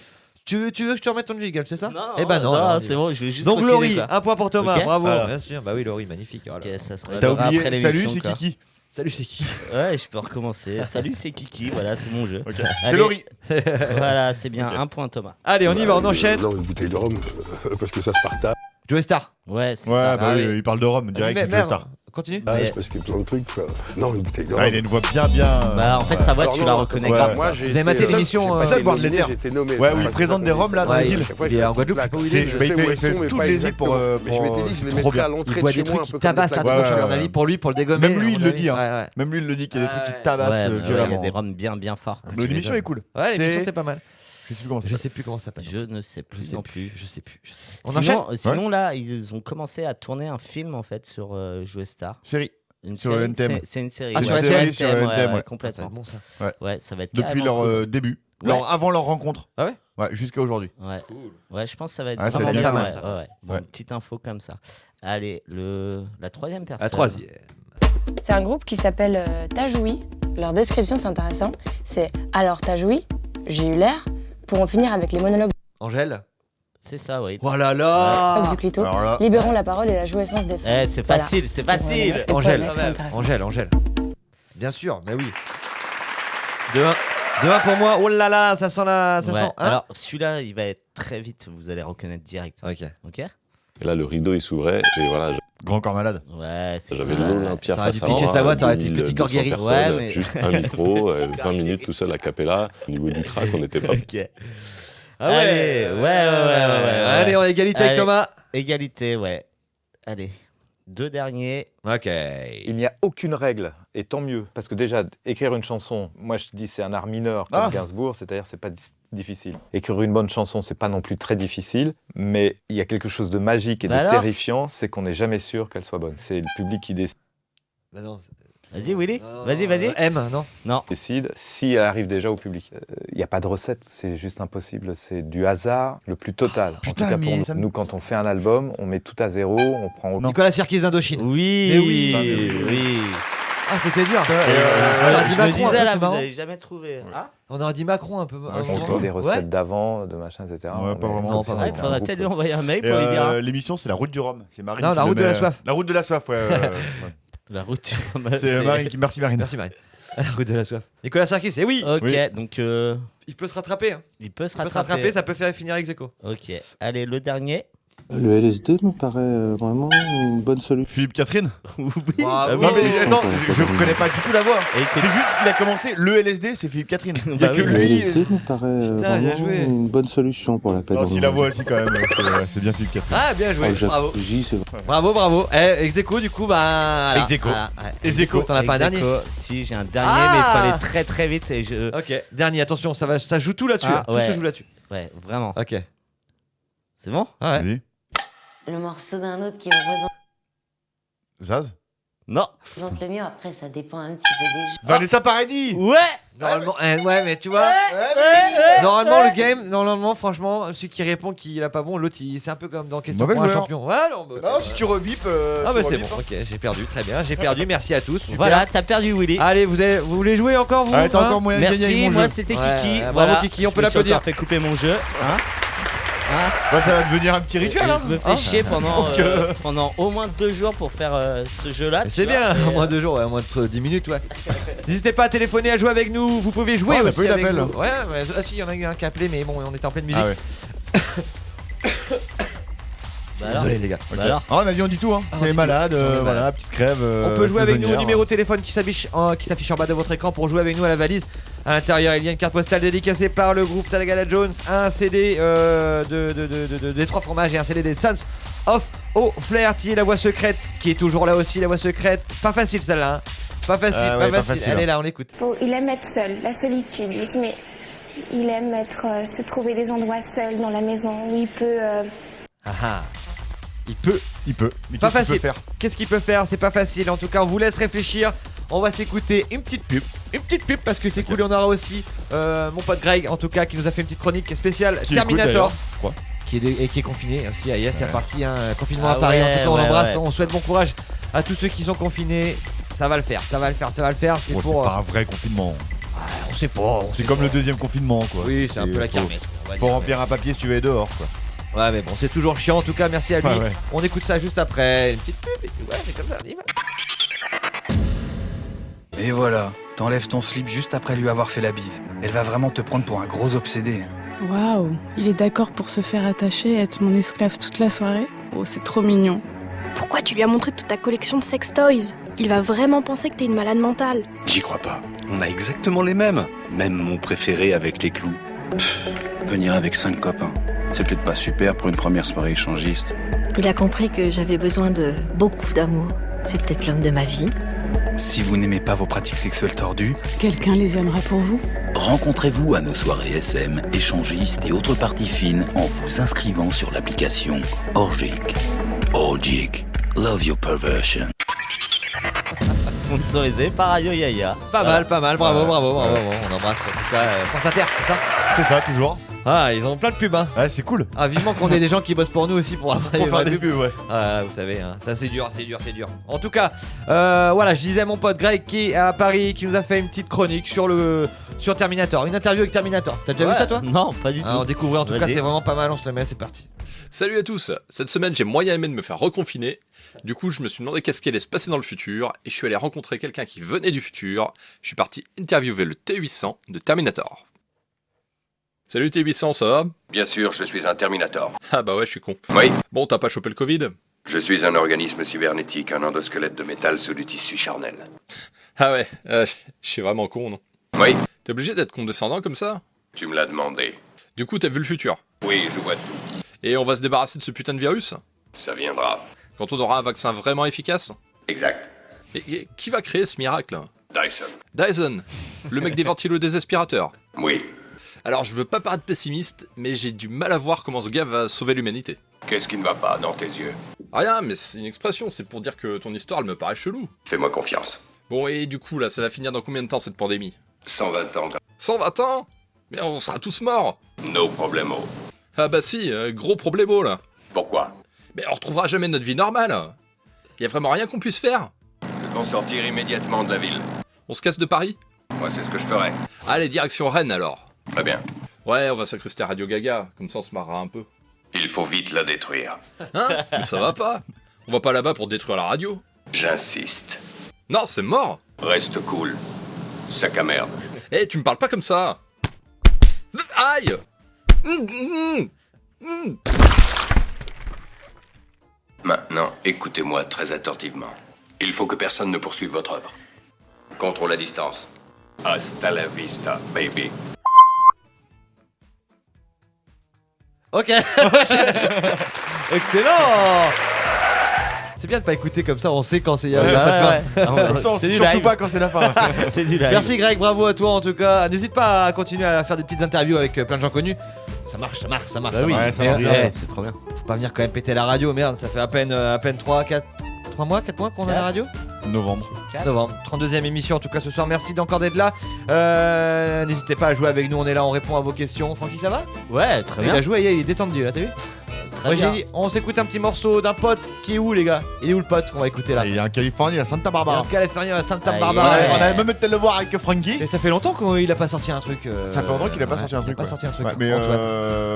Tu veux que je te remette ton jingle, c'est ça? Non, Eh ben non. alors, on y c'est va. bon, je vais juste. Donc reculer, Laurie, quoi. un point pour Thomas. Ok. Bravo. Voilà. Bien sûr. Bah oui, Laurie, magnifique. Oh là là. Ok, ça sera T'as après oublié. l'émission, Salut, c'est quoi. Kiki. Salut, c'est qui? Ouais, je peux recommencer. Salut, c'est Kiki. Voilà, c'est mon jeu. Ok. Allez. C'est Laurie. Voilà, c'est bien. Ok. Un point, Thomas. Allez, on y va, on enchaîne. Non, une bouteille de rhum, parce que ça se partage. Joe Star. Ouais, c'est Ouais, ça. bah Ah oui, oui. il parle de Rome direct. Vas-y, C'est merde. Star. Continue. Mais- Parce qu'il y a plein de trucs. Quoi. Non, une bouteille de rhum. Ah, il a une voix bien. Bah, en fait, sa voix, Alors, tu non, la non, reconnais ouais. pas. Moi, j'ai Vous avez été- maté ça, l'émission, j'ai pas ça, été boire de nominé, l'éther. j'ai été nommé. Ouais, Enfin, où il je sais présente pas des comment rhums, là, ça dans Ouais, les s'appelle. îles. À chaque fois, il est en je Guadeloupe, sais je sais pas où il pas est. où mais- Bah, il je sais fait- où il elles fait sont, mais toutes pas les îles exactement. pour, Mais je m'étais dit, je les trop mettrai bien. à Il l'entrée boit de des chez moi, trucs un qui peu comme des tabassent, plaques. attention, Ouais, à mon ouais, avis. ouais. Pour lui, pour le dégommer. Même lui, à il mon le avis. dit, hein. Ouais, ouais. Même lui, il le dit qu'il y a des trucs qui Ouais, tabassent ouais, il y a violemment. des rhums bien forts. Mais l'émission est cool. Ouais, l'émission, C'est- c'est pas mal. Je sais plus comment ça Je s'appelle. sais plus comment ça s'appelle. Je ne sais Je plus sais non plus. plus. Je sais plus. On enchaîne. Sinon là, ils ont commencé à tourner un film en fait sur Joe Star. Série. Une Sur série, NTM. c'est une série. Ah, ouais. sur C'est NTM, NTM, sur ouais, NTM, ouais, ouais. Ça va complètement. être bon ça. Ouais, ça va être Depuis carrément leur cool. début. Ouais. Avant leur rencontre. Ah ouais? Ouais, jusqu'à aujourd'hui. Ouais. Ouais, je pense que ça va être Ah, ça va vraiment être bien. pas mal, Ouais, ça. ouais. Bon, Ouais. petite info comme ça. Allez, la troisième personne. La troisième. C'est un groupe qui s'appelle Tajoui. Leur description, c'est intéressant. C'est alors Tajoui, j'ai eu l'air, pour en finir avec les monologues Angèle. C'est ça, oui. Oh là là. du clito. Alors là, Libérons la parole et la jouissance des femmes. Eh, c'est Voilà. facile, c'est Pour, facile. meufs et pour Angèle, les mecs, c'est intéressant. Angèle. Bien sûr, mais oui. 2-1 pour moi. Oh là là, ça sent la. Ça Ouais, sent. Hein alors, celui-là, il va être très vite, vous allez reconnaître direct. Ok. Ok. Et là, le rideau, il s'ouvrait. Et voilà, Grand corps malade. Ouais, c'est j'avais cool. l'Olympia T'aurais dû face à pitcher moi. sa voix, ça aurait été 2200 Petit Corps guéri. personnes, Ouais, mais- Juste un micro, 20 minutes tout seul à Capella. Au niveau du track, on n'était pas. Ok. Ah ouais. Allez, ouais. Allez, on a égalité avec Allez. Thomas. Égalité, ouais. Allez. 2 derniers. Ok. Il n'y a aucune règle, et tant mieux. Parce que déjà, écrire une chanson, moi je dis c'est un art mineur comme Gainsbourg, c'est-à-dire c'est pas difficile. Écrire une bonne chanson, c'est pas non plus très difficile, mais il y a quelque chose de magique et de terrifiant, c'est qu'on n'est jamais sûr qu'elle soit bonne. C'est le public qui décide. Bah non, vas-y Willy, vas-y. M, non. Décide si elle arrive déjà au public. Il n'y a pas de recette, c'est juste impossible. C'est du hasard le plus total. Putain, en tout cas mais pour nous, quand on fait un album, on met tout à zéro, on prend. Nicolas Sirkis d'Indochine. Oui. Mais oui. Ah, c'était dur. On aurait dit Je me Macron, disais un peu, là, c'est vous marrant. avez jamais trouvé. Hein On aurait dit Macron un peu. On trouve des recettes d'avant, de machin, etc. Ouais, pas vraiment. Non, pas vrai. Il faudrait peut-être lui envoyer un mail pour lui dire. L'émission, c'est La Route du Rhum. C'est Marine. Non, qui La le Route de met- la Soif. La Route de la Soif, ouais. La route du Rhum. C'est Marine. Merci Marine. Merci Marine. La Route de la Soif. Nicolas Sirkis, eh oui. Ok, Oui. donc Il peut se rattraper. il peut se Il peut se rattraper, rattraper. ça peut faire finir ex aequo. Ok, allez, le dernier. Le LSD me paraît vraiment une bonne solution. Philippe Catherine. Oui. Bravo. Non mais attends, je reconnais pas du tout la voix. Écoute. C'est juste qu'il a commencé le LSD, c'est Philippe Catherine. Il y a Bah que oui. Le lui. LSD me paraît Putain, bien vraiment joué. une bonne solution pour la peine. Non, si la voix aussi quand même, c'est bien Philippe Catherine. Ah, bien joué. Bravo. C'est vrai. Bravo. Ex aequo, du coup, bah. Ex aequo. Ex aequo, t'en as pas un dernier? Si, j'ai un dernier, Ah mais il fallait très très vite. Et je... Ok, dernier, attention, ça joue tout là-dessus. Ah, Tout ouais. se joue là-dessus. Ouais, vraiment. Ok. C'est bon? Ouais. Vas-y. Le morceau d'un autre qui représente Zaz. Non. le mieux, après ça dépend un petit peu des gens. Vanessa Paradis. Ouais. Normalement, ouais, mais tu vois. Normalement, le game, franchement, celui qui répond qu'il a pas bon, l'autre, c'est un peu comme dans Question Mauvais pour un joueur. champion. Ouais, non, bah, Non, si tu rebipes. Ah, bah c'est bon, ok, j'ai perdu, très bien, j'ai perdu, merci à tous. Super. Voilà, t'as perdu Willy. Allez, vous voulez jouer encore, vous? Ah, t'as hein encore moyen de gagner avec Merci, mon moi jeu. c'était Ouais, Kiki. bravo Voilà. Kiki, on peut Je me suis l'applaudir. encore fait couper mon jeu. Hein Ouais, ça va devenir un petit rituel. Hein. Je me fais chier pendant, pense que- pendant au moins 2 jours pour faire ce jeu-là. Mais tu c'est vois, bien, et, au moins 2 jours, ouais, au moins 10 minutes, ouais. N'hésitez pas à téléphoner, à jouer avec nous, vous pouvez jouer Oh, on a aussi pas eu avec d'appel, nous. Ouais, ah si, il y en a eu un qui a appelé, mais bon, on était en pleine musique. Ah ouais. Bah alors. Désolé les gars. Ok. Bah alors. Ah, on a dit on dit tout, hein. Ah, on C'est dit malade, tout. On est malade. voilà, petite crève. On peut jouer avec nous au saisonnière. numéro de téléphone qui s'affiche en bas de votre écran pour jouer avec nous à la valise. À l'intérieur, il y a une carte postale dédicacée par le groupe Talagala Jones, un CD des 3 fromages et un CD des Sons of O'Flaherty, la voix secrète qui est toujours là aussi, la voix secrète. Pas facile celle-là, hein. Pas facile, Ah ouais, pas pas facile. facile, Elle est hein. là, on l'écoute. Il aime être seul, la solitude. Il aime se trouver des endroits seuls dans la maison où il peut. Ah ah. Il peut. Mais Pas qu'est-ce qu'il facile. peut faire? Qu'est-ce qu'il peut faire? C'est pas facile. En tout cas, on vous laisse réfléchir. On va s'écouter une petite pub parce que c'est cool. Et on aura aussi mon pote Greg, en tout cas, qui nous a fait une petite chronique spéciale Qui est cool, Terminator. d'ailleurs, je crois. Qui est confiné aussi. Ah, yes, c'est parti. Hein, confinement Ah à Paris. En ouais, tout cas, on ouais, l'embrasse. ouais. On souhaite bon courage à tous ceux qui sont confinés. Ça va le faire. C'est Oh, pour. c'est pas un vrai confinement. On sait pas. C'est comme le deuxième confinement, quoi. Oui, c'est un peu la faut- kermesse. on va Faut dire, remplir un papier si tu veux aller dehors, quoi. Ouais, mais bon, c'est toujours chiant. En tout cas, merci à lui. Ouais, ouais. On écoute ça juste après. Une petite pub. Et puis, ouais, c'est comme ça. On y va. Et voilà, t'enlèves ton slip juste après lui avoir fait la bise. Elle va vraiment te prendre pour un gros obsédé. Waouh, il est d'accord pour se faire attacher et être mon esclave toute la soirée? Oh, c'est trop mignon. Pourquoi tu lui as montré toute ta collection de sex toys? Il va vraiment penser que t'es une malade mentale. J'y crois pas. On a exactement les mêmes. Même mon préféré avec les clous. Venir avec 5 copains, c'est peut-être pas super pour une première soirée échangiste. Il a compris que j'avais besoin de beaucoup d'amour. C'est peut-être l'homme de ma vie. Si vous n'aimez pas vos pratiques sexuelles tordues, Quelqu'un les aimera pour vous? Rencontrez-vous à nos soirées SM, échangistes et autres parties fines en vous inscrivant sur l'application Orgic. Orgic. Love your perversion. Sponsorisé par Radio Yaya. Pas mal, bravo. On embrasse en tout cas France Inter, c'est ça? C'est ça, toujours. Ah, ils ont plein de pubs, hein. Ouais, c'est cool. Ah, vivement qu'on ait des gens qui bossent pour nous aussi pour faire des pubs, ouais. Ah, vous savez, hein, ça c'est dur. En tout cas, voilà, je disais à mon pote Greg qui est à Paris, qui nous a fait une petite chronique sur Terminator, une interview avec Terminator. T'as déjà vu ça toi? Non, pas du tout. On découvre en tout cas, Vas-y. c'est vraiment pas mal, on se le met, c'est parti. Salut à tous. Cette semaine, j'ai moyen aimé de me faire reconfiner. Du coup, je me suis demandé qu'est-ce qui allait se passer dans le futur et je suis allé rencontrer quelqu'un qui venait du futur. Je suis parti interviewer le T800 de Terminator. Salut T800, ça va? Bien sûr, je suis un Terminator. Ah bah ouais, je suis con. Oui. Bon, t'as pas chopé le Covid? Je suis un organisme cybernétique, un endosquelette de métal sous du tissu charnel. Ah ouais, je suis vraiment con, non? Oui. T'es obligé d'être condescendant comme ça? Tu me l'as demandé. Du coup, t'as vu le futur? Oui, je vois tout. Et on va se débarrasser de ce putain de virus? Ça viendra. Quand on aura un vaccin vraiment efficace? Exact. Et qui va créer ce miracle? Dyson. Dyson, le mec des ventilos des aspirateurs. Oui. Alors je veux pas paraître pessimiste, mais j'ai du mal à voir comment ce gars va sauver l'humanité. Qu'est-ce qui ne va pas dans tes yeux? Rien, mais c'est une expression, c'est pour dire que ton histoire elle me paraît chelou. Fais-moi confiance. Bon, et du coup là, ça va finir dans combien de temps cette pandémie? 120 ans. 120 ans? Mais on sera tous morts. No problemo. Ah bah si, gros problemo là. Pourquoi? Mais on retrouvera jamais notre vie normale. Y a vraiment rien qu'on puisse faire. Nous devons sortir immédiatement de la ville. On se casse de Paris? Moi, c'est ce que je ferais. Allez, direction Rennes alors. Très bien. Ouais, on va s'incruster à Radio Gaga, comme ça on se marrera un peu. Il faut vite la détruire. Hein? Mais ça va pas. On va pas là-bas pour détruire la radio. J'insiste. Non, c'est mort. Reste cool. Sac à merde. Eh, tu me parles pas comme ça. Aïe. Maintenant, écoutez-moi très attentivement. Il faut que personne ne poursuive votre œuvre. Contrôle la distance. Hasta la vista, baby. Ok. Excellent. C'est bien de pas écouter comme ça, on sait quand c'est y a pas de fin. C'est surtout pas quand c'est la fin. C'est du live. Merci Greg, bravo à toi en tout cas. N'hésite pas à continuer à faire des petites interviews avec plein de gens connus. Ça marche. Bah oui, ça marche. C'est trop bien. Faut pas venir quand même péter la radio, merde, ça fait à peine 3 mois qu'on a la radio. Novembre. 32e émission en tout cas ce soir, merci d'encore d'être là. N'hésitez pas à jouer avec nous, on est là, on répond à vos questions. Francky, ça va? Ouais, très bien. Il a joué, il est détendu là, t'as vu? Moi j'ai dit, on s'écoute un petit morceau d'un pote qui est où les gars? Il est où le pote qu'on va écouter là? Il est en Californie à Santa Barbara. En Californie à Santa Barbara. On avait même été le voir avec Frankie. Et ça fait longtemps qu'il a pas sorti un truc. Ça fait longtemps qu'il a pas sorti un truc. Ouais, mais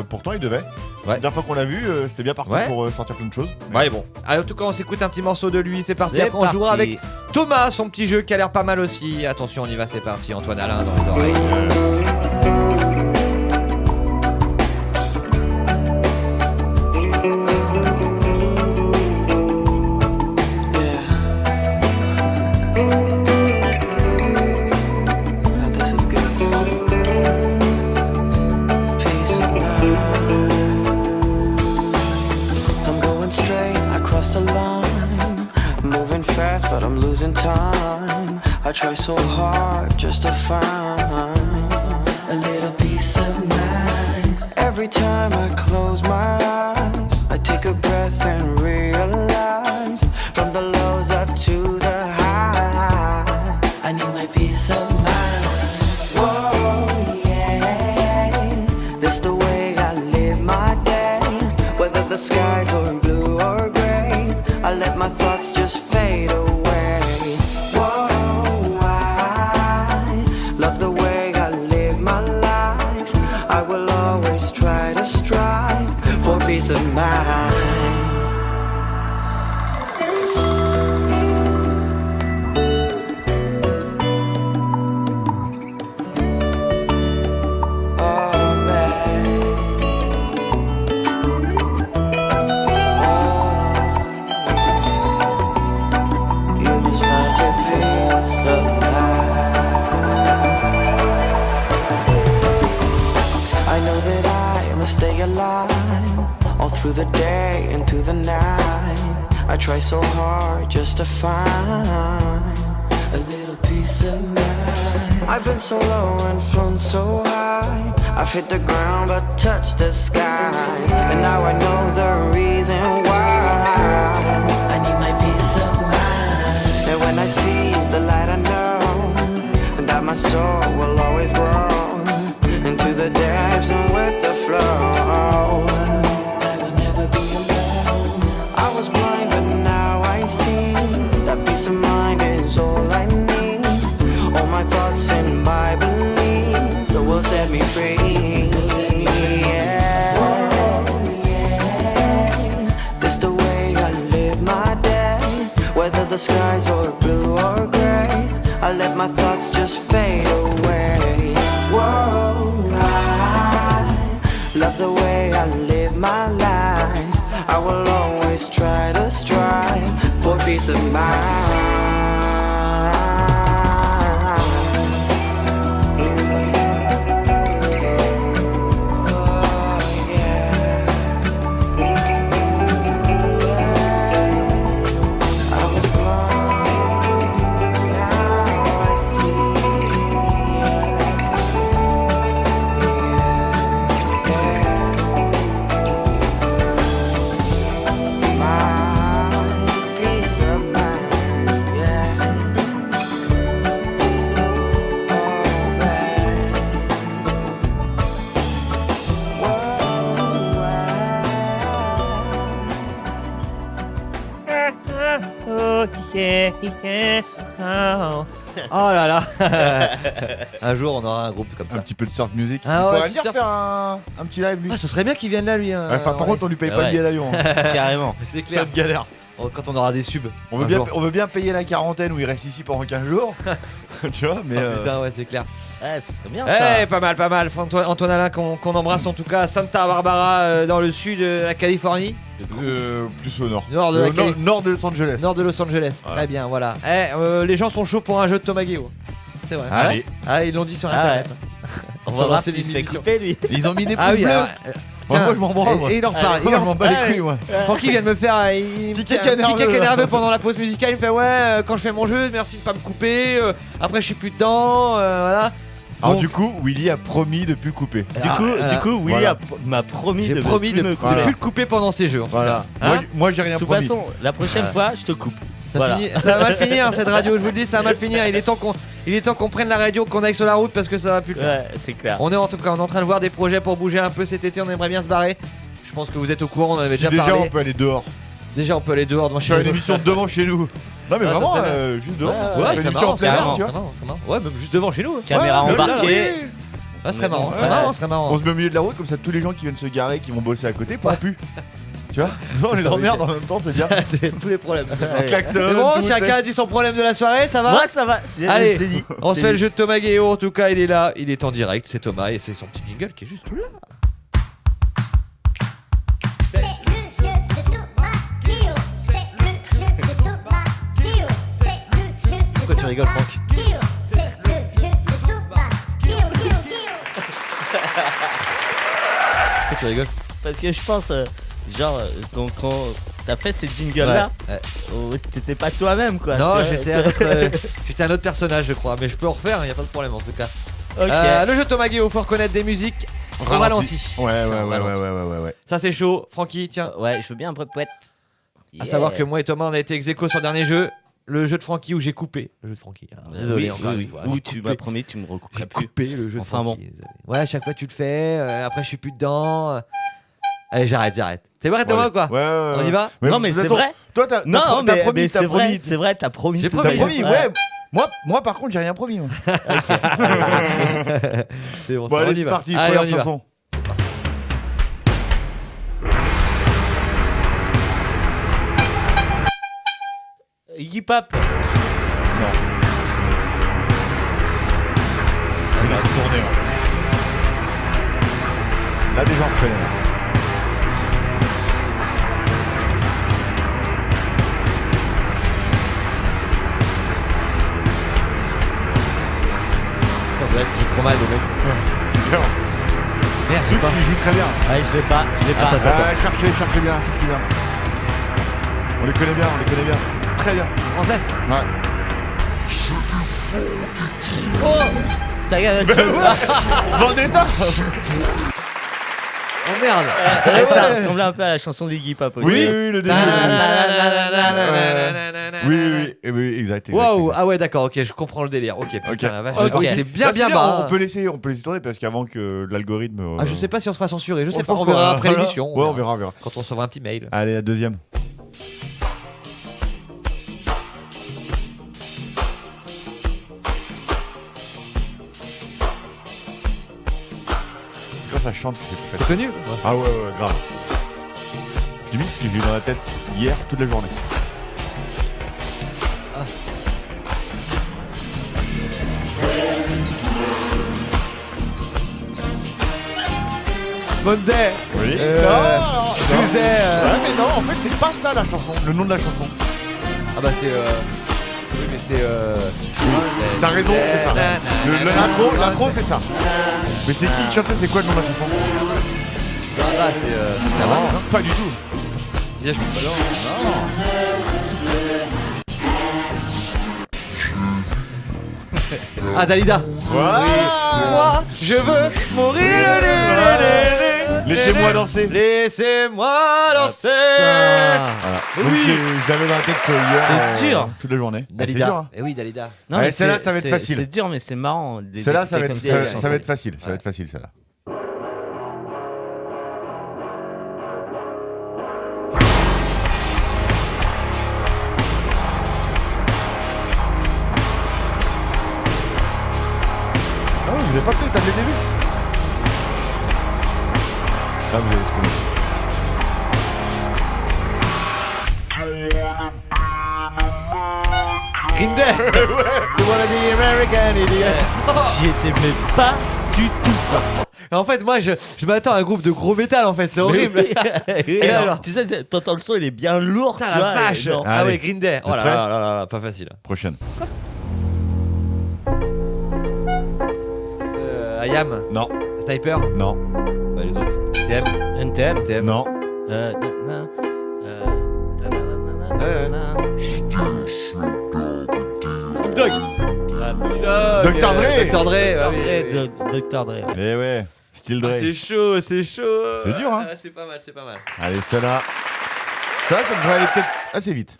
pourtant il devait. La dernière fois qu'on l'a vu, c'était bien parti pour sortir plein de choses. Ouais, bon. Alors, en tout cas, on s'écoute un petit morceau de lui, c'est parti. C'est Après, on parti. jouera avec Thomas, son petit jeu qui a l'air pas mal aussi. Attention, on y va, c'est parti. Antoine Alain dans les oreilles. I'm going straight across the line, moving fast but I'm losing time. I try so hard just to find a little peace of mind. Every time I close my eyes, I take a breath and realize from the lows up to the highs, I need my peace of mind. Whoa, yeah, this the way I live my day. Whether the skies are blue or gray, I let my thoughts just fade away. Whoa, I love the way I live my life. I will always try to strive for peace of mind. Stay alive all through the day and to the night. I try so hard just to find a little peace of mind. I've been so low and flown so high. I've hit the ground but touched the sky. And now I know the reason why I need my peace of mind. And when I see the light, I know that my soul will always grow into the depths and with the flow. I will never be alone. I was blind but now I see that peace of mind is all I need. All my thoughts and my beliefs will set me free. Yeah. This the way I live my day. Whether the skies are blue or gray, I let my thoughts just fade away. Whoa, I love the way I live my life. I will always try to strive for peace of mind. Oh, yeah. mind, peace of mind, yeah. Oh là là. Un jour on aura un groupe comme ça. Un petit peu de surf music. Ah Il ouais, pourrait du venir surf. faire un petit live lui. Ah, ce serait bien qu'il vienne là lui. Enfin, par contre, on lui paye pas le billet d'avion. Carrément. C'est clair. Ça te galère. Quand on aura des subs. On veut bien payer la quarantaine où il reste ici pendant 15 jours. Tu vois, mais. Oh, putain, ouais, c'est clair. Ouais, ce serait bien ça. Pas mal. Antoine Alain qu'on embrasse en tout cas à Santa Barbara dans le sud de la Californie. Plus au nord. Nord de Los Angeles. Nord de Los Angeles. Voilà. Très bien, voilà. Les gens sont chauds pour un jeu de Thomas Guéot. C'est vrai. Allez. Ah, ils l'ont dit sur internet. On va voir s'il se fait couper lui. Ils ont mis des pouces Ah oui, bleus. alors, Moi je m'en branle. Et il en reparle. Moi je m'en bats les couilles moi. Francky vient de me faire un petit kick nerveux pendant la pause musicale. Il me fait ouais, quand je fais mon jeu, merci de pas me couper. Après, je suis plus dedans. Voilà. Alors Donc, du coup, Willy a promis de plus couper. Du coup, Willy Voilà. m'a promis j'ai de promis de plus me ne couper. plus le couper pendant ces jeux. En tout Voilà. cas. Hein Moi j'ai rien De toute promis. façon, la prochaine fois, je te coupe. Ça, Voilà. ça va mal finir cette radio, je vous le dis, ça va mal finir. Il est temps qu'on prenne la radio, qu'on aille sur la route parce que ça va plus le faire. Ouais, c'est clair. On est en tout cas en train de voir des projets pour bouger un peu cet été, on aimerait bien se barrer. Je pense que vous êtes au courant, on en avait Si déjà déjà parlé. on peut aller dehors. Déjà on peut aller dehors devant chez Faire une nous. émission devant chez nous. Non mais Ah, ça vraiment, serait juste dehors. Ouais, Faire une c'est émission en marrant, plein c'est air, marrant, tu c'est vois. marrant, c'est marrant. Ouais, même juste devant chez nous. Caméra Ouais, embarquée. Ah, ce serait marrant, ce serait Ouais. marrant, ce serait marrant. On se met au milieu de la route comme ça tous les gens qui viennent se garer, qui vont bosser à côté, pourront plus. Tu vois, on les emmerde en même temps, c'est bien. C'est tous les problèmes. On klaxonne. C'est bon, tout, chacun c'est- a dit son problème de la soirée, ça va? Moi, ça va. Allez, c'est dit. on se C'est fait le dit. jeu de Thomas Guéot, en tout cas il est là, il est en direct, c'est Thomas et c'est son petit jingle qui est juste là. Pourquoi tu rigoles, Franck? Pourquoi tu rigoles? Parce que je pense, quand t'as fait ces jingles là, t'étais pas toi-même quoi. Non, tu vois. j'étais un autre personnage, je crois, mais je peux en refaire, il y a pas de problème en tout cas. Ok. Le jeu Thomas Guéot, faut reconnaître des musiques au ralenti. Ouais. Ça c'est chaud. Francky, tiens. Ouais, je veux bien un peu poète. À savoir que moi et Thomas on a été ex-aequo sur le dernier jeu. Le jeu de Francky où j'ai coupé. Le jeu de Francky. Alors, désolé Oui, encore oui, une fois. Où J'ai tu coupé. m'as promis, tu me recouperas J'ai plus. coupé le jeu Enfin de Francky. Désolé. Ouais, à chaque fois tu le fais. Après je suis plus dedans. Allez, j'arrête. C'est vrai Thomas ou quoi? Ouais. On y va? Non, mais c'est vrai. Toi t'as Non, promis, mais t'as c'est vrai, promis. c'est vrai, t'as promis. J'ai tout promis, à T'as l'heure. promis, ouais. Moi par contre j'ai rien promis. Moi. C'est bon, Bon ça, on allez y c'est va. parti, Allez, on première y va. chanson. Iggy Pop. Non. Je vais laisser tourner là. Là déjà on reconnaît. Là. Putain, de là, tu joues trop mal le mec. C'est clair. Merde, je Ceux sais pas. qui jouent très bien. Ouais, je l'ai pas. Attends. Cherchez bien. On les connaît bien. Très bien. Français? Ouais. Oh, t'as gagné. Vendetta. Oh merde. Ça ressemblait un peu à la chanson d'Iggy Pop aussi. Oui, le début. Oui, exact. Waouh, ah ouais, d'accord, ok, je comprends le délire. Ok, putain, la vache. Ok. Ah oui, c'est bien bas. On peut laisser tourner parce qu'avant que l'algorithme. Ah, je sais pas si on se fera censurer, je sais pas, pense on verra pas. après Voilà. l'émission. Ouais, on verra. Quand on recevra un petit mail. Allez, la deuxième. C'est quand ça chante que c'est plus C'est facile. connu? Ah ouais, grave. Je l'ai mis parce que j'ai eu dans la tête hier toute la journée. Ah. Monday. Oui. Non, Tuesday. Ouais, mais non, en fait, c'est pas ça la chanson, le nom de la chanson. Ah bah c'est oui mais c'est T'as raison, c'est ça. L'intro, c'est ça. Mais c'est qui chantait, c'est quoi le nom de la chanson? Ah bah c'est ça va, non? Pas du tout. Bien, je peux pas Ah Dalida. Voilà. Moi je veux mourir. Laissez-moi danser. Laissez-moi danser. Voilà. Oui, j'avais dans la tête hier. C'est dur. Toute la journée. Dalida. C'est dur, hein. Et oui, Dalida. Non, mais celle-là, ça va être facile. C'est dur, mais c'est marrant. Celle-là, ça va être facile. Ça va être facile, celle-là. Vous avez pas cru que t'as le début? Là vous avez trouvé. Green Day. You wanna be American idiot. J'y étais même pas du tout. En fait, moi, je m'attends à un groupe de gros métal, en fait, c'est horrible. Et alors, tu sais, t'entends le son, il est bien lourd. Putain, la vache. Ah ouais, Green Day. Oh là là, pas facile. Prochaine. IAM. Non. Sniper. Non. Bah, les autres. NTM. Non. Snoop Dogg. Dr. Dre. Dr. Dre. Eh ouais. Still Dre. C'est chaud. C'est dur, hein. C'est pas mal. Allez, celle-là. Ça devrait aller peut-être assez vite.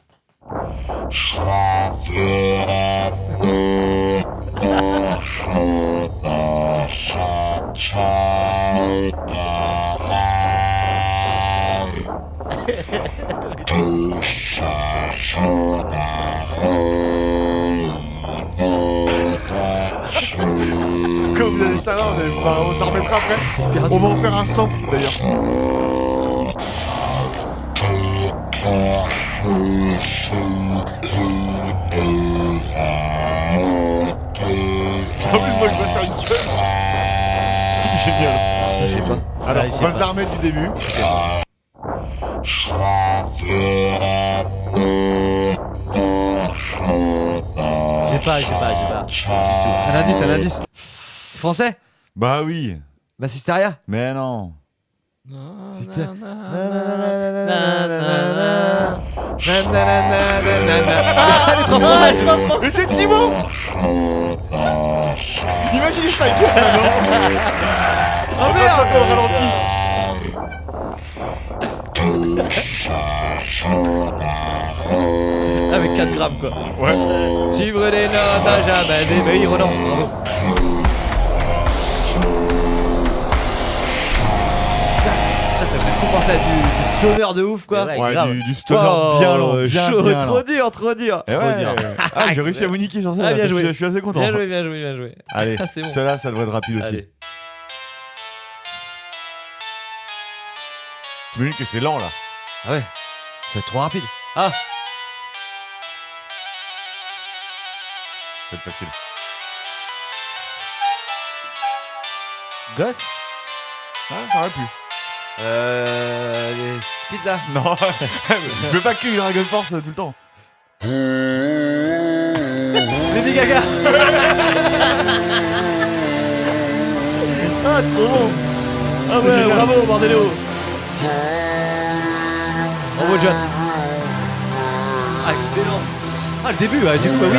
Comme vous allez savoir, on s'en remettra après. On va en faire un sample d'ailleurs. En plus, moi je vois sur une gueule. Génial. Putain, j'ai pas. Alors, on va se la remettre du début. J'ai pas. Un indice. Français? Bah oui. Bassisteria? Mais non. Putain. Les trois fromages. Mais c'est Thibaut. Imaginez ça, il gueule maintenant. Oh merde, au ralenti. Avec 4 grammes quoi. Ouais. Suivre les notes à jamais. Mais oui, Ronan, bravo. Ça fait trop penser à du stoner de ouf quoi. Ouais, du stoner bien long, bien chaud, bien trop dur. Trop dur. Ah, j'ai réussi à vous niquer sur ça. Ah, bien joué. Je suis assez content. Bien joué. Allez, c'est bon. Celle-là, ça devrait être rapide aussi. T'imagines que c'est lent là. Ah ouais. C'est trop rapide. Ah. C'est facile. Gosse. Ah, ça aurait pu. Les speed là. Non, je veux pas que Dragon Force tout le temps. Lady Gaga. Ah, trop bon. Ah ouais, bravo, bordello. Bravo, John. Ah, excellent. Ah, le début, du coup, bah oui.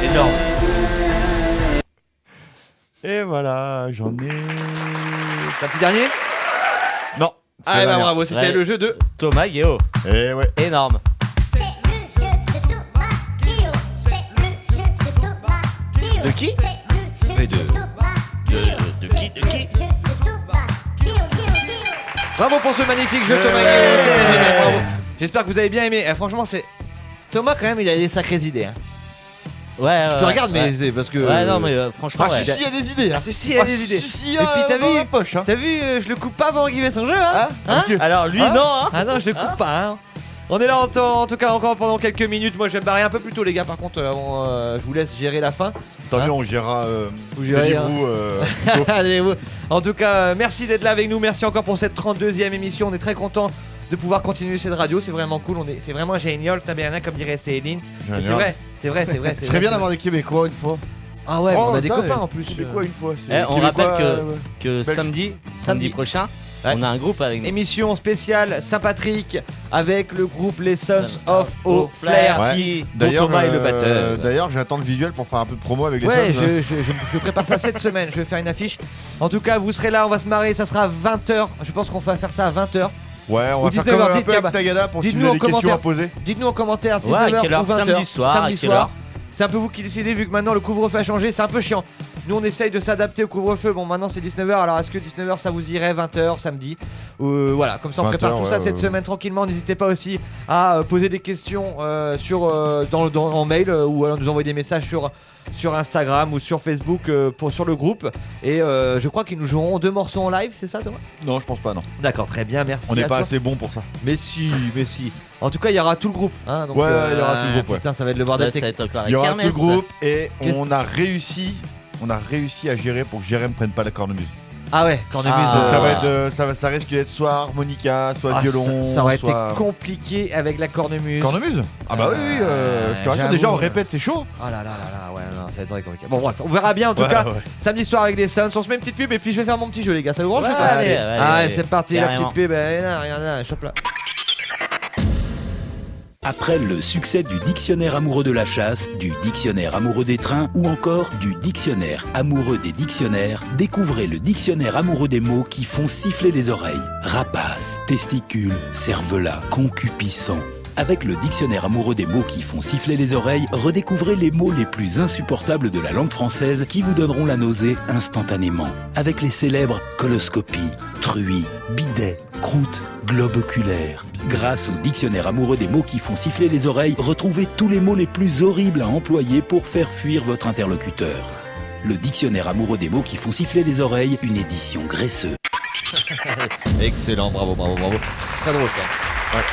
Énorme. Et voilà, j'en ai. Un petit dernier? Non. Ah, bah bravo, c'était le jeu de Thomas Guéo. Et ouais. Énorme. De qui? De qui? Bravo pour ce magnifique jeu, Thomas Guéo. C'était génial, bravo. J'espère que vous avez bien aimé. Franchement, c'est. Thomas, quand même, il a des sacrées idées. Hein. Ouais, je te regarde, mais c'est parce que. Ouais, non, mais franchement. Ah, si, il y a des idées. Si, il y a des idées. Et puis, t'as vu, poche, hein. T'as vu, je le coupe pas avant qu'il fait son jeu, hein, Alors, lui, non, hein. Ah non, je le coupe pas, hein. On est là en tout cas encore pendant quelques minutes. Moi, je vais me barrer un peu plus tôt, les gars. Par contre, je vous laisse gérer la fin. Tant mieux, on gérera. Vous gérez. En tout cas, merci d'être là avec nous. Merci encore pour cette 32e émission. On est très content de pouvoir continuer cette radio. C'est vraiment cool. C'est vraiment génial. T'as bien rien, comme dirait Céline. C'est vrai. Ce serait bien d'avoir des Québécois une fois. Ah ouais, on a des copains en plus. Québécois une fois. On rappelle que samedi prochain, On a un groupe avec nous. Émission spéciale Saint-Patrick avec le groupe Les Sons of O'Flaherty, dont Thomas est le batteur. D'ailleurs, j'attends le visuel pour faire un peu de promo avec les Sons. Ouais, je prépare ça cette semaine, je vais faire une affiche. En tout cas, vous serez là, on va se marrer, ça sera à 20h. Je pense qu'on va faire ça à 20h. Ouais, on va faire comme un peu avec Tagada pour si vous avez des questions à poser. Dites-nous en commentaire, 19h à quelle heure, ou 20h. samedi soir. C'est un peu vous qui décidez vu que maintenant le couvre-feu a changé, c'est un peu chiant. Nous on essaye de s'adapter au couvre-feu, bon maintenant c'est 19h, alors est-ce que 19h ça vous irait, 20h samedi voilà, comme ça on prépare tout ça cette semaine tranquillement. N'hésitez pas aussi à poser des questions en mail ou alors nous envoyer des messages sur Instagram ou sur Facebook sur le groupe. Et je crois qu'ils nous joueront 2 morceaux en live, c'est ça Thomas? Non, je pense pas, non. D'accord, très bien, merci. On n'est pas assez bon pour ça. Mais si. En tout cas, il y aura tout le groupe. Hein, donc, il y aura tout le groupe. Putain, ça va être le bordel. Ça va être encore il y aura tout le groupe et on a réussi à gérer pour que Jérém prenne pas la cornemuse. Ah ouais, cornemuse. Donc ça risque d'être soit harmonica, soit violon. Ça aurait été compliqué avec la cornemuse. Cornemuse? Ah bah oui, je te rassure, déjà on répète, c'est chaud. Ah là, ouais, non, ça va être très compliqué. Bon bref, on verra bien en tout cas. Samedi soir avec les Sons, on se met une petite pub et puis je vais faire mon petit jeu les gars, ça vous branche? Allez, c'est parti, carrément. La petite pub, regarde, chope là. Après le succès du dictionnaire amoureux de la chasse, du dictionnaire amoureux des trains ou encore du dictionnaire amoureux des dictionnaires, découvrez le dictionnaire amoureux des mots qui font siffler les oreilles. Rapace, testicule, cervelas, concupiscent. Avec le dictionnaire amoureux des mots qui font siffler les oreilles, redécouvrez les mots les plus insupportables de la langue française qui vous donneront la nausée instantanément. Avec les célèbres coloscopie, truie, bidet, croûte, globe oculaire. Grâce au dictionnaire amoureux des mots qui font siffler les oreilles, retrouvez tous les mots les plus horribles à employer pour faire fuir votre interlocuteur. Le dictionnaire amoureux des mots qui font siffler les oreilles, une édition graisseuse. Excellent, bravo. Très drôle ça. Ouais.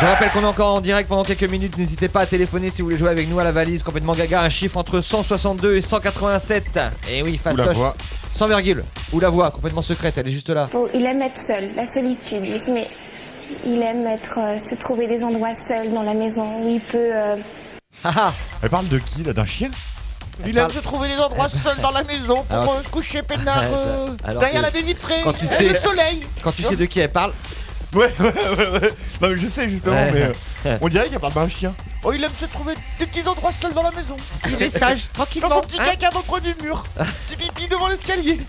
Je rappelle qu'on est encore en direct pendant quelques minutes. N'hésitez pas à téléphoner si vous voulez jouer avec nous à la valise complètement gaga. Un chiffre entre 162 et 187. Et oui, fastoche. Sans virgule. Ou la voix complètement secrète, elle est juste là. Il aime être seul, la solitude. Il aime se trouver des endroits seuls dans la maison où il peut... Elle parle de qui là? D'un chien? Il aime se trouver des endroits seuls dans la maison pour se coucher peinard derrière la baie vitrée. Quand tu sais, le soleil. Quand tu sais de qui elle parle. Ouais. Non mais je sais justement, mais on dirait qu'elle parle d'un chien. Oh, il aime se trouver des petits endroits seuls dans la maison. Il est sage, tranquillement. Dans son petit caca dans le coin du mur. Petit pipi devant l'escalier.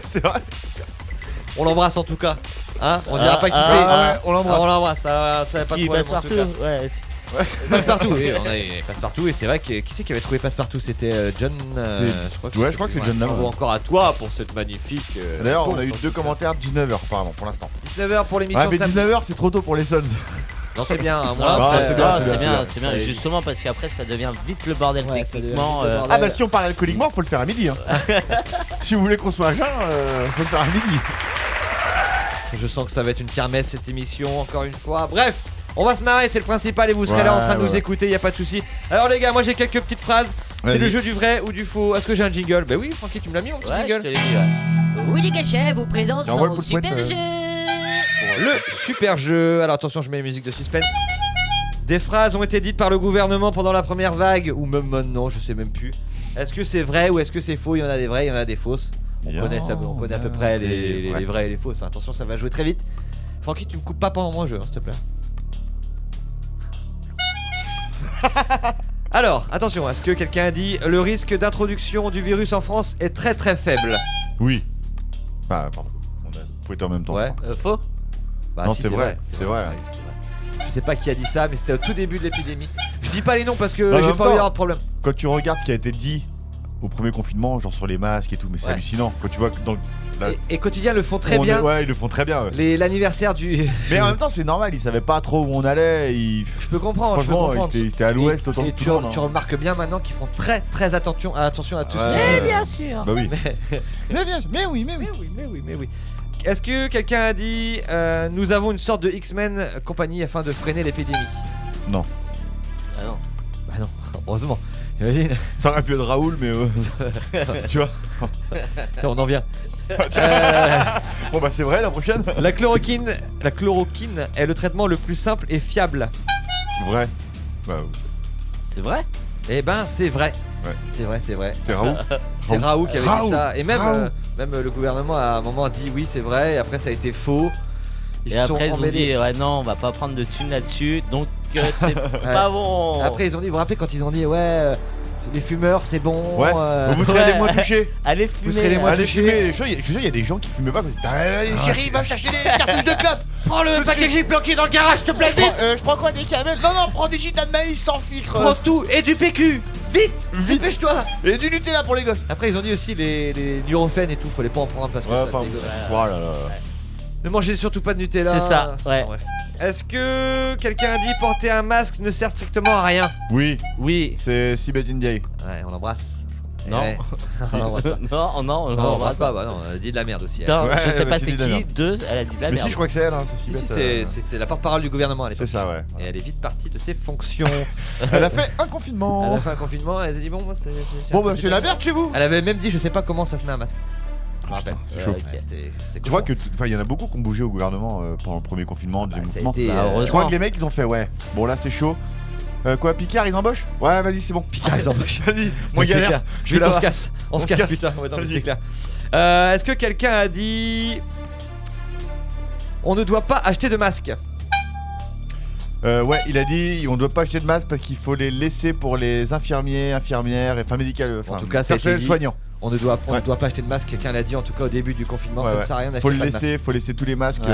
C'est vrai. On l'embrasse en tout cas. Hein, on dira pas qui c'est. Ouais, on l'embrasse. On l'embrasse, ça va pas qui passe partout. Ouais. Passepartout, oui, on a Passepartout et c'est vrai que qui c'est qui avait trouvé Passepartout? C'était John. Je crois que c'est John Lam. Ou encore à toi pour cette magnifique. D'ailleurs, on a eu 2 commentaires 19h apparemment pour l'instant. 19h pour l'émission. Ouais, mais 19h c'est trop tôt pour les Sons. Non, c'est bien. C'est bien. Justement parce qu'après ça devient vite le bordel techniquement. Ah bah si on parle alcooliquement, faut le faire à midi. Si vous voulez qu'on soit à jeun, faut le faire à midi. Je sens que ça va être une kermesse cette émission encore une fois. Bref. On va se marrer, c'est le principal et vous serez là en train de nous écouter, y a pas de souci. Alors les gars, moi j'ai quelques petites phrases. C'est le jeu du vrai ou du faux. Est-ce que j'ai un jingle? Bah oui, Francky, tu me l'as mis mon petit jingle. Je te l'ai mis, Willy Gachet vous présente son super jeu. Le super jeu. Alors attention, je mets les musiques de suspense. Des phrases ont été dites par le gouvernement pendant la première vague, ou même maintenant, je sais même plus. Est-ce que c'est vrai ou est-ce que c'est faux? Il y en a des vrais, il y en a des fausses. On connaît à peu près les vrais et les fausses. Attention, ça va jouer très vite. Francky, tu me coupes pas pendant mon jeu, s'il te plaît. Alors, attention, est-ce que quelqu'un a dit le risque d'introduction du virus en France est très très faible? Oui. Bah, pardon. On pouvait en même temps. Ouais. Faux? Bah, non, si, c'est vrai. C'est vrai. Je sais pas qui a dit ça, mais c'était au tout début de l'épidémie. Je dis pas les noms parce que j'ai pas envie d'avoir de problème. Quand tu regardes ce qui a été dit au premier confinement, genre sur les masques et tout, mais c'est hallucinant. Quand tu vois que dans et Quotidien le font très bien. Ouais, ils le font très bien. L'anniversaire du. Mais en même temps, c'est normal, ils savaient pas trop où on allait. Je peux comprendre. Franchement, c'était à l'ouest autant que tout le monde. Tu remarques bien maintenant qu'ils font très attention à tout ce qui. Mais bien sûr. Bah oui. Mais oui. Est-ce que quelqu'un a dit nous avons une sorte de X-Men compagnie afin de freiner l'épidémie? Non. Bah non, heureusement. Imagine. Ça aurait pu être Raoul, mais tu vois. Tiens, on en vient. Bon bah c'est vrai, la prochaine. La chloroquine est le traitement le plus simple et fiable. Vrai. Bah, c'est vrai. Eh ben c'est vrai. Ouais. C'est vrai. C'est Raoul. C'est Raoul qui avait dit ça. Et même Même le gouvernement à un moment dit oui, c'est vrai, et après ça a été faux. Et après, ils ont dit ouais, non, on va pas prendre de thunes là-dessus, donc c'est pas bon. Après, ils ont dit, vous vous rappelez quand ils ont dit les fumeurs, c'est bon. Ouais. Vous serez les moins touchés. Allez fumer. Vous serez les moins touchés. Je suis sûr, il y a des gens qui fument pas. Chérie, va chercher des cartouches de clope. Prends le paquet que j'ai planqué dans le garage, s'il te plaît, vite. Je prends quoi, des camels? Non, prends des gitans de maïs sans filtre. Prends tout et du PQ. Vite, dépêche-toi. Et du Nutella pour les gosses. Après, ils ont dit aussi les Nurofen et tout, faut les pas en prendre parce que ça voilà. Ne mangez surtout pas de Nutella. C'est ça, ouais. Bref. Est-ce que quelqu'un a dit porter un masque ne sert strictement à rien? Oui. C'est Sibeth Ndiaye. Ouais, on l'embrasse. Non. Ouais. On l'embrasse pas. Non, on l'embrasse pas. Bah non, elle a dit de la merde aussi. Non, elle. je sais pas c'est qui. Elle a dit de la merde. Mais si, je crois que c'est elle. C'est Sibeth. C'est la porte-parole du gouvernement à l'époque. C'est ça, ouais. Et elle est vite partie de ses fonctions. Elle a fait un confinement. Elle s'est dit bon, moi c'est. C'est la merde chez vous. Elle avait même dit, je sais pas comment ça se met un masque. C'est chaud. C'était tu vois que il y en a beaucoup qui ont bougé au gouvernement pendant le premier confinement, deuxième mouvement. Je crois que les mecs ils ont fait bon là c'est chaud. Quoi, Picard ils embauchent? Ouais, vas-y, c'est bon. Picard ils embauchent. Vas-y, moi galère. Vite, on se casse. On se casse, putain. Ouais, non, c'est clair. Est-ce que quelqu'un a dit on ne doit pas acheter de masques? Ouais, il a dit on doit pas acheter de masques parce qu'il faut les laisser pour les infirmiers, infirmières, enfin médicales, en tout cas, personnel soignant. On ne doit pas acheter de masque. Quelqu'un l'a dit en tout cas au début du confinement. Ça ne sert à rien Faut d'acheter. faut laisser tous les masques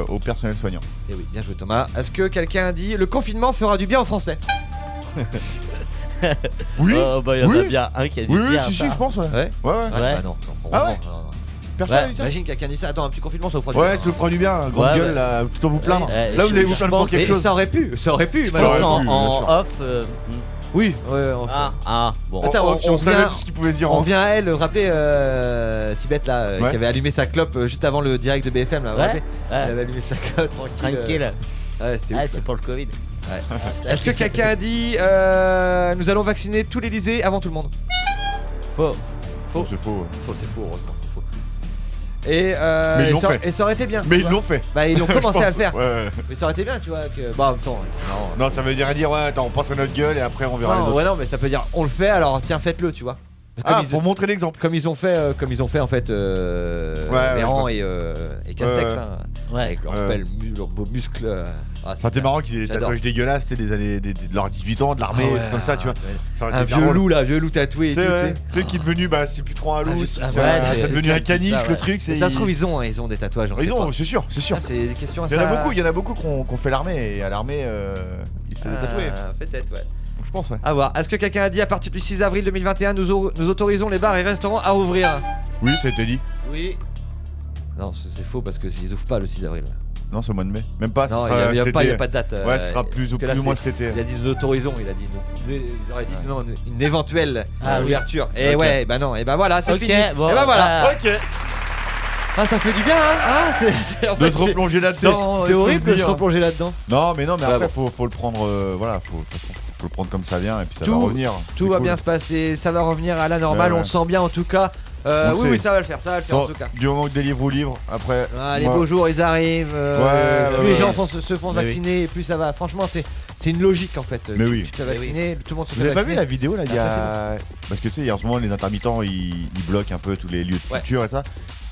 au personnel soignant. Et oui, bien joué Thomas. Est-ce que quelqu'un a dit le confinement fera du bien aux Français? Oui. Il y en a bien un qui a dit bien. Si, je pense. Ouais. Bah non. Personne dit ça. Imagine quelqu'un dit ça. Attends, un petit confinement, ça vous fera du bien. Ouais, ça vous fera du bien. Grande gueule, là, tout en vous plaindre. Là, vous allez vous plaindre pour quelque chose. Ça aurait pu. En off. Oui, bon. Attends, on savait tout ce qu'il pouvait dire. On vient à elle rappeler Sibeth là, qui avait allumé sa clope juste avant le direct de BFM là. Elle avait allumé sa clope tranquille. C'est pour le Covid. Est-ce que quelqu'un a dit nous allons vacciner tout l'Elysée avant tout le monde? Faux. C'est faux. C'est faux, heureusement, c'est faux. Et ça aurait été bien. Mais ils l'ont fait. Bah ils l'ont commencé à le faire. Ouais. Mais ça aurait été bien, tu vois que. Bah en même temps. Non, ça veut dire attends, on pense à notre gueule et après on verra les autres. Ouais, non, mais ça peut dire on le fait, alors tiens, faites-le, tu vois. Pour montrer l'exemple. Comme ils ont fait en fait Véran et Castex avec leurs beaux muscles. C'était marrant qu'ils aient des tatouages dégueulasses, c'était des années de leurs 18 ans, de l'armée, c'est comme ça, tu vois. Un vieux loup tatoué et tout, tu sais qui est devenu c'est plus trop un loup, c'est devenu un caniche le truc. Ça se trouve ils ont des tatouages. Ils ont, c'est sûr. C'est des questions à ça. Il y en a beaucoup qui ont fait l'armée et à l'armée ils se faisaient tatouer. Peut-être, ouais. Je pense, ouais. À voir. Est-ce que quelqu'un a dit à partir du 6 avril 2021 nous autorisons les bars et restaurants à ouvrir? Oui, ça a été dit. Oui. Non, c'est faux parce qu'ils ouvrent pas le 6 avril. Non, c'est au mois de mai. Même pas, non, il n'y a pas de date. Ouais, ce sera plus ou moins cet été. Il a dit nous autorisons, il a dit nous. Ils auraient dit sinon une éventuelle ouverture. Et ouais, bah non, et bah voilà, c'est fini. Bon, et bah voilà. Ok. Ça fait du bien, hein. De se replonger là-dedans. C'est horrible de se replonger là-dedans. Non, mais après, faut le prendre. Voilà, faut le prendre comme ça vient et puis ça va revenir. Tout va bien se passer, ça va revenir à la normale, on le sent bien en tout cas. Oui, ça va le faire en tout cas. Du moment que des livres ou livres, après. Les beaux jours ils arrivent, plus les gens se font vacciner, plus ça va. Franchement, c'est une logique en fait. Mais oui. Tu te fais vacciner, tout le monde se fait vacciner. Vous avez pas vu vacciner. la vidéo là, il y a. Parce que tu sais, en ce moment, les intermittents ils bloquent un peu tous les lieux de culture et ça.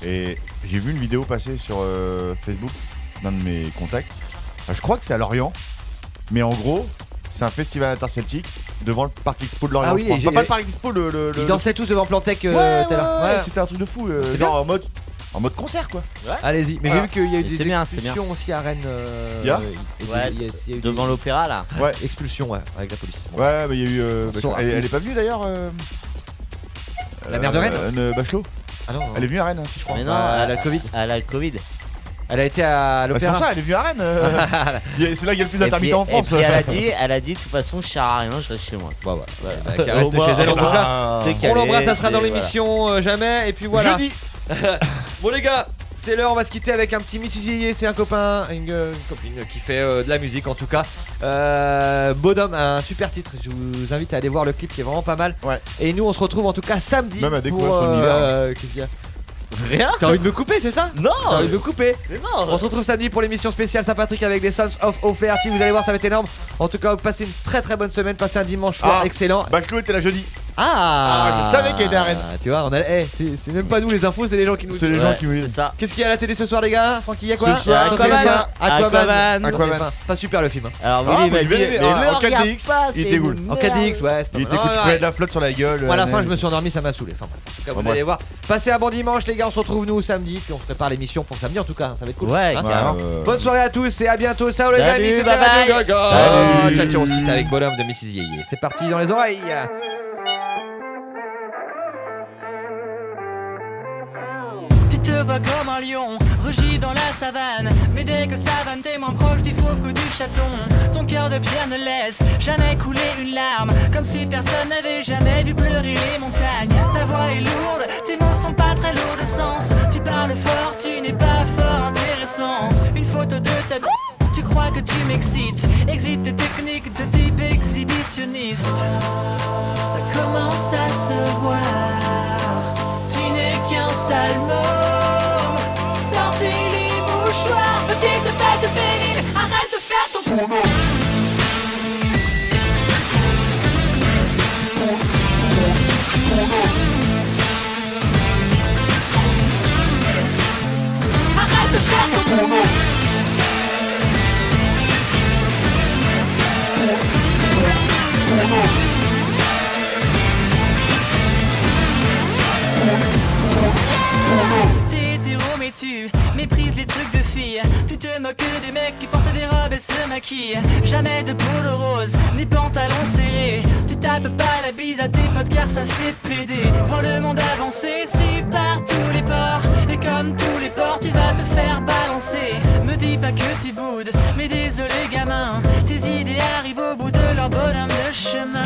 Et j'ai vu une vidéo passer sur Facebook d'un de mes contacts. Je crois que c'est à Lorient, mais en gros. C'est un festival interceltique devant le parc Expo de Lorient. Ah oui, pas le parc Expo, Ils dansaient tous devant Plantec tout à l'heure. Ouais, c'était un truc de fou, genre en mode concert quoi. Ouais. Allez-y, mais j'ai vu qu'il y a eu des expulsions aussi à Rennes. Il y a eu devant l'opéra là. Ouais, expulsion avec la police. Ouais, mais il y a eu. Elle est pas venue d'ailleurs. La maire de Rennes. Bachelot. Ah non. Elle est venue à Rennes, si je crois. Mais non, elle a le Covid. Elle a le Covid. Elle a été à l'opéra. C'est pour ça, elle est venue à Rennes. C'est là qu'il y a le plus d'intermittents en France. Et elle a dit de toute façon, je sers à rien, je reste chez moi. Bah voilà. Qu'elle reste chez elle en tout cas. On l'embrasse, ça sera dans l'émission jamais. Et puis voilà. Jeudi. Bon les gars, c'est l'heure, on va se quitter avec un petit Missy. C'est un copain, une copine qui fait de la musique en tout cas. Bodom, un super titre. Je vous invite à aller voir le clip qui est vraiment pas mal. Ouais. Et nous on se retrouve en tout cas samedi. Même à découvrir son univers. Qu'est-ce qu'il y a? Rien. T'as envie de me couper, c'est ça? Non. T'as envie de me couper? Mais non. On se retrouve samedi pour l'émission spéciale Saint-Patrick avec les Sons of Offerty. Vous allez voir, ça va être énorme. En tout cas, passez une très très bonne semaine. Passez un dimanche soir excellent. Bachelot était là jeudi. Ah, je savais qu'elle était à Rennes. Tu vois, c'est même pas nous les infos, c'est les gens qui nous disent. C'est les gens qui nous disent. C'est ça. Qu'est-ce qu'il y a à la télé ce soir, les gars? Francky, il y a quoi? Ce soir, Sur TF1, Aquaman. Pas super le film. Hein. Alors Ah, Willy moi, m'a j'ai dit, bien aimé. mais Ah, le en 4DX, regarde pas, il c'est était cool. une En 4DX, ouais, c'est pas Il mal. était cool, tu prenais de la flotte sur la gueule. Moi, à la fin, je me suis endormi, ça m'a saoulé. Enfin, bref, en tout cas, vous allez voir. Passez un bon dimanche, les gars. On se retrouve nous samedi, puis on prépare l'émission pour samedi. En tout cas, ça va être cool. Ouais, Hein. carrément. Bonne soirée à tous et à bientôt. Ciao les Salut, amis, c'était bye Radio bye. Gaga. Salut. Ciao, ciao, on se quitte avec Bonhomme de Mrs. Yeye. C'est parti dans les oreilles. Tu te bats comme un lion, rugis dans la savane. Mais dès que savane, t'es moins proche du fauve que du chaton. Ton cœur de pierre ne laisse jamais couler une larme. Comme si personne n'avait jamais vu pleurer les montagnes. Ta voix est lourde, tes mots sont pas très lourds de sens. Tu parles fort, tu n'es pas fort intéressant. Une photo de ta tu crois que tu m'excites. Exit tes techniques de type exhibitionniste. Ça commence à se voir. Tu n'es qu'un sale môme. Sortez les mouchoirs, petite tête de pénible. Arrête de faire ton tournoi. Arrête de faire ton tournoi. T'es hétéro mais tu méprises les trucs de filles. Tu te moques des mecs qui portent des robes et se maquillent. Jamais de polo rose, ni pantalons serrés. Tu tapes pas la bise à tes potes car ça fait péder. Vois le monde avancer, suis par tous les ports. Et comme tous les ports, tu vas te faire balancer. Me dis pas que tu boudes, mais désolé gamin. Tes idées arrivent au bout de leur bonhomme de chemin.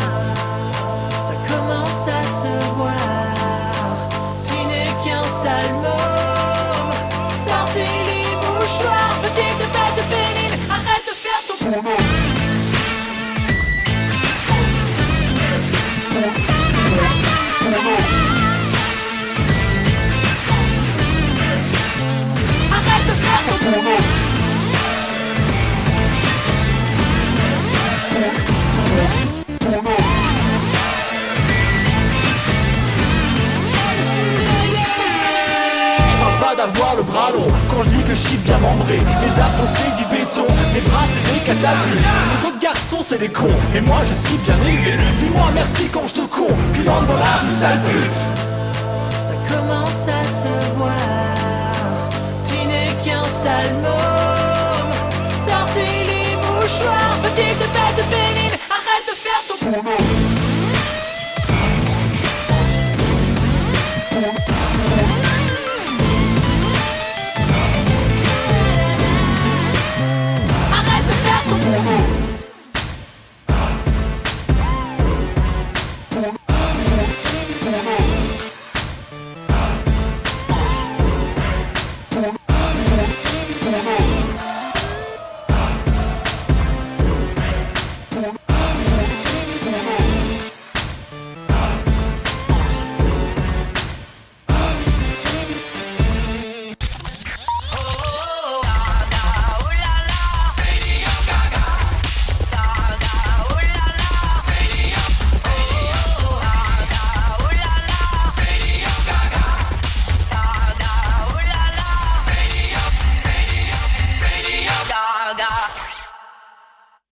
Ça commence à se voir. Tu n'es qu'un sale môme. Sortez les mouchoirs, petite tête de pénible. Arrête de faire ton tournoi. Arrête de faire ton tournoi. Pas d'avoir le bras long quand je dis que je suis bien membré. Les abdos c'est du béton, mes bras c'est des catapultes. Les autres garçons c'est des cons, et moi je suis bien élevé. Dis-moi merci quand je te cours, puis dans la rue sale pute. Ça commence à se voir. Tu n'es qu'un sale môme. Sortez les mouchoirs, petite tête de pénible. Arrête de faire ton tournoi.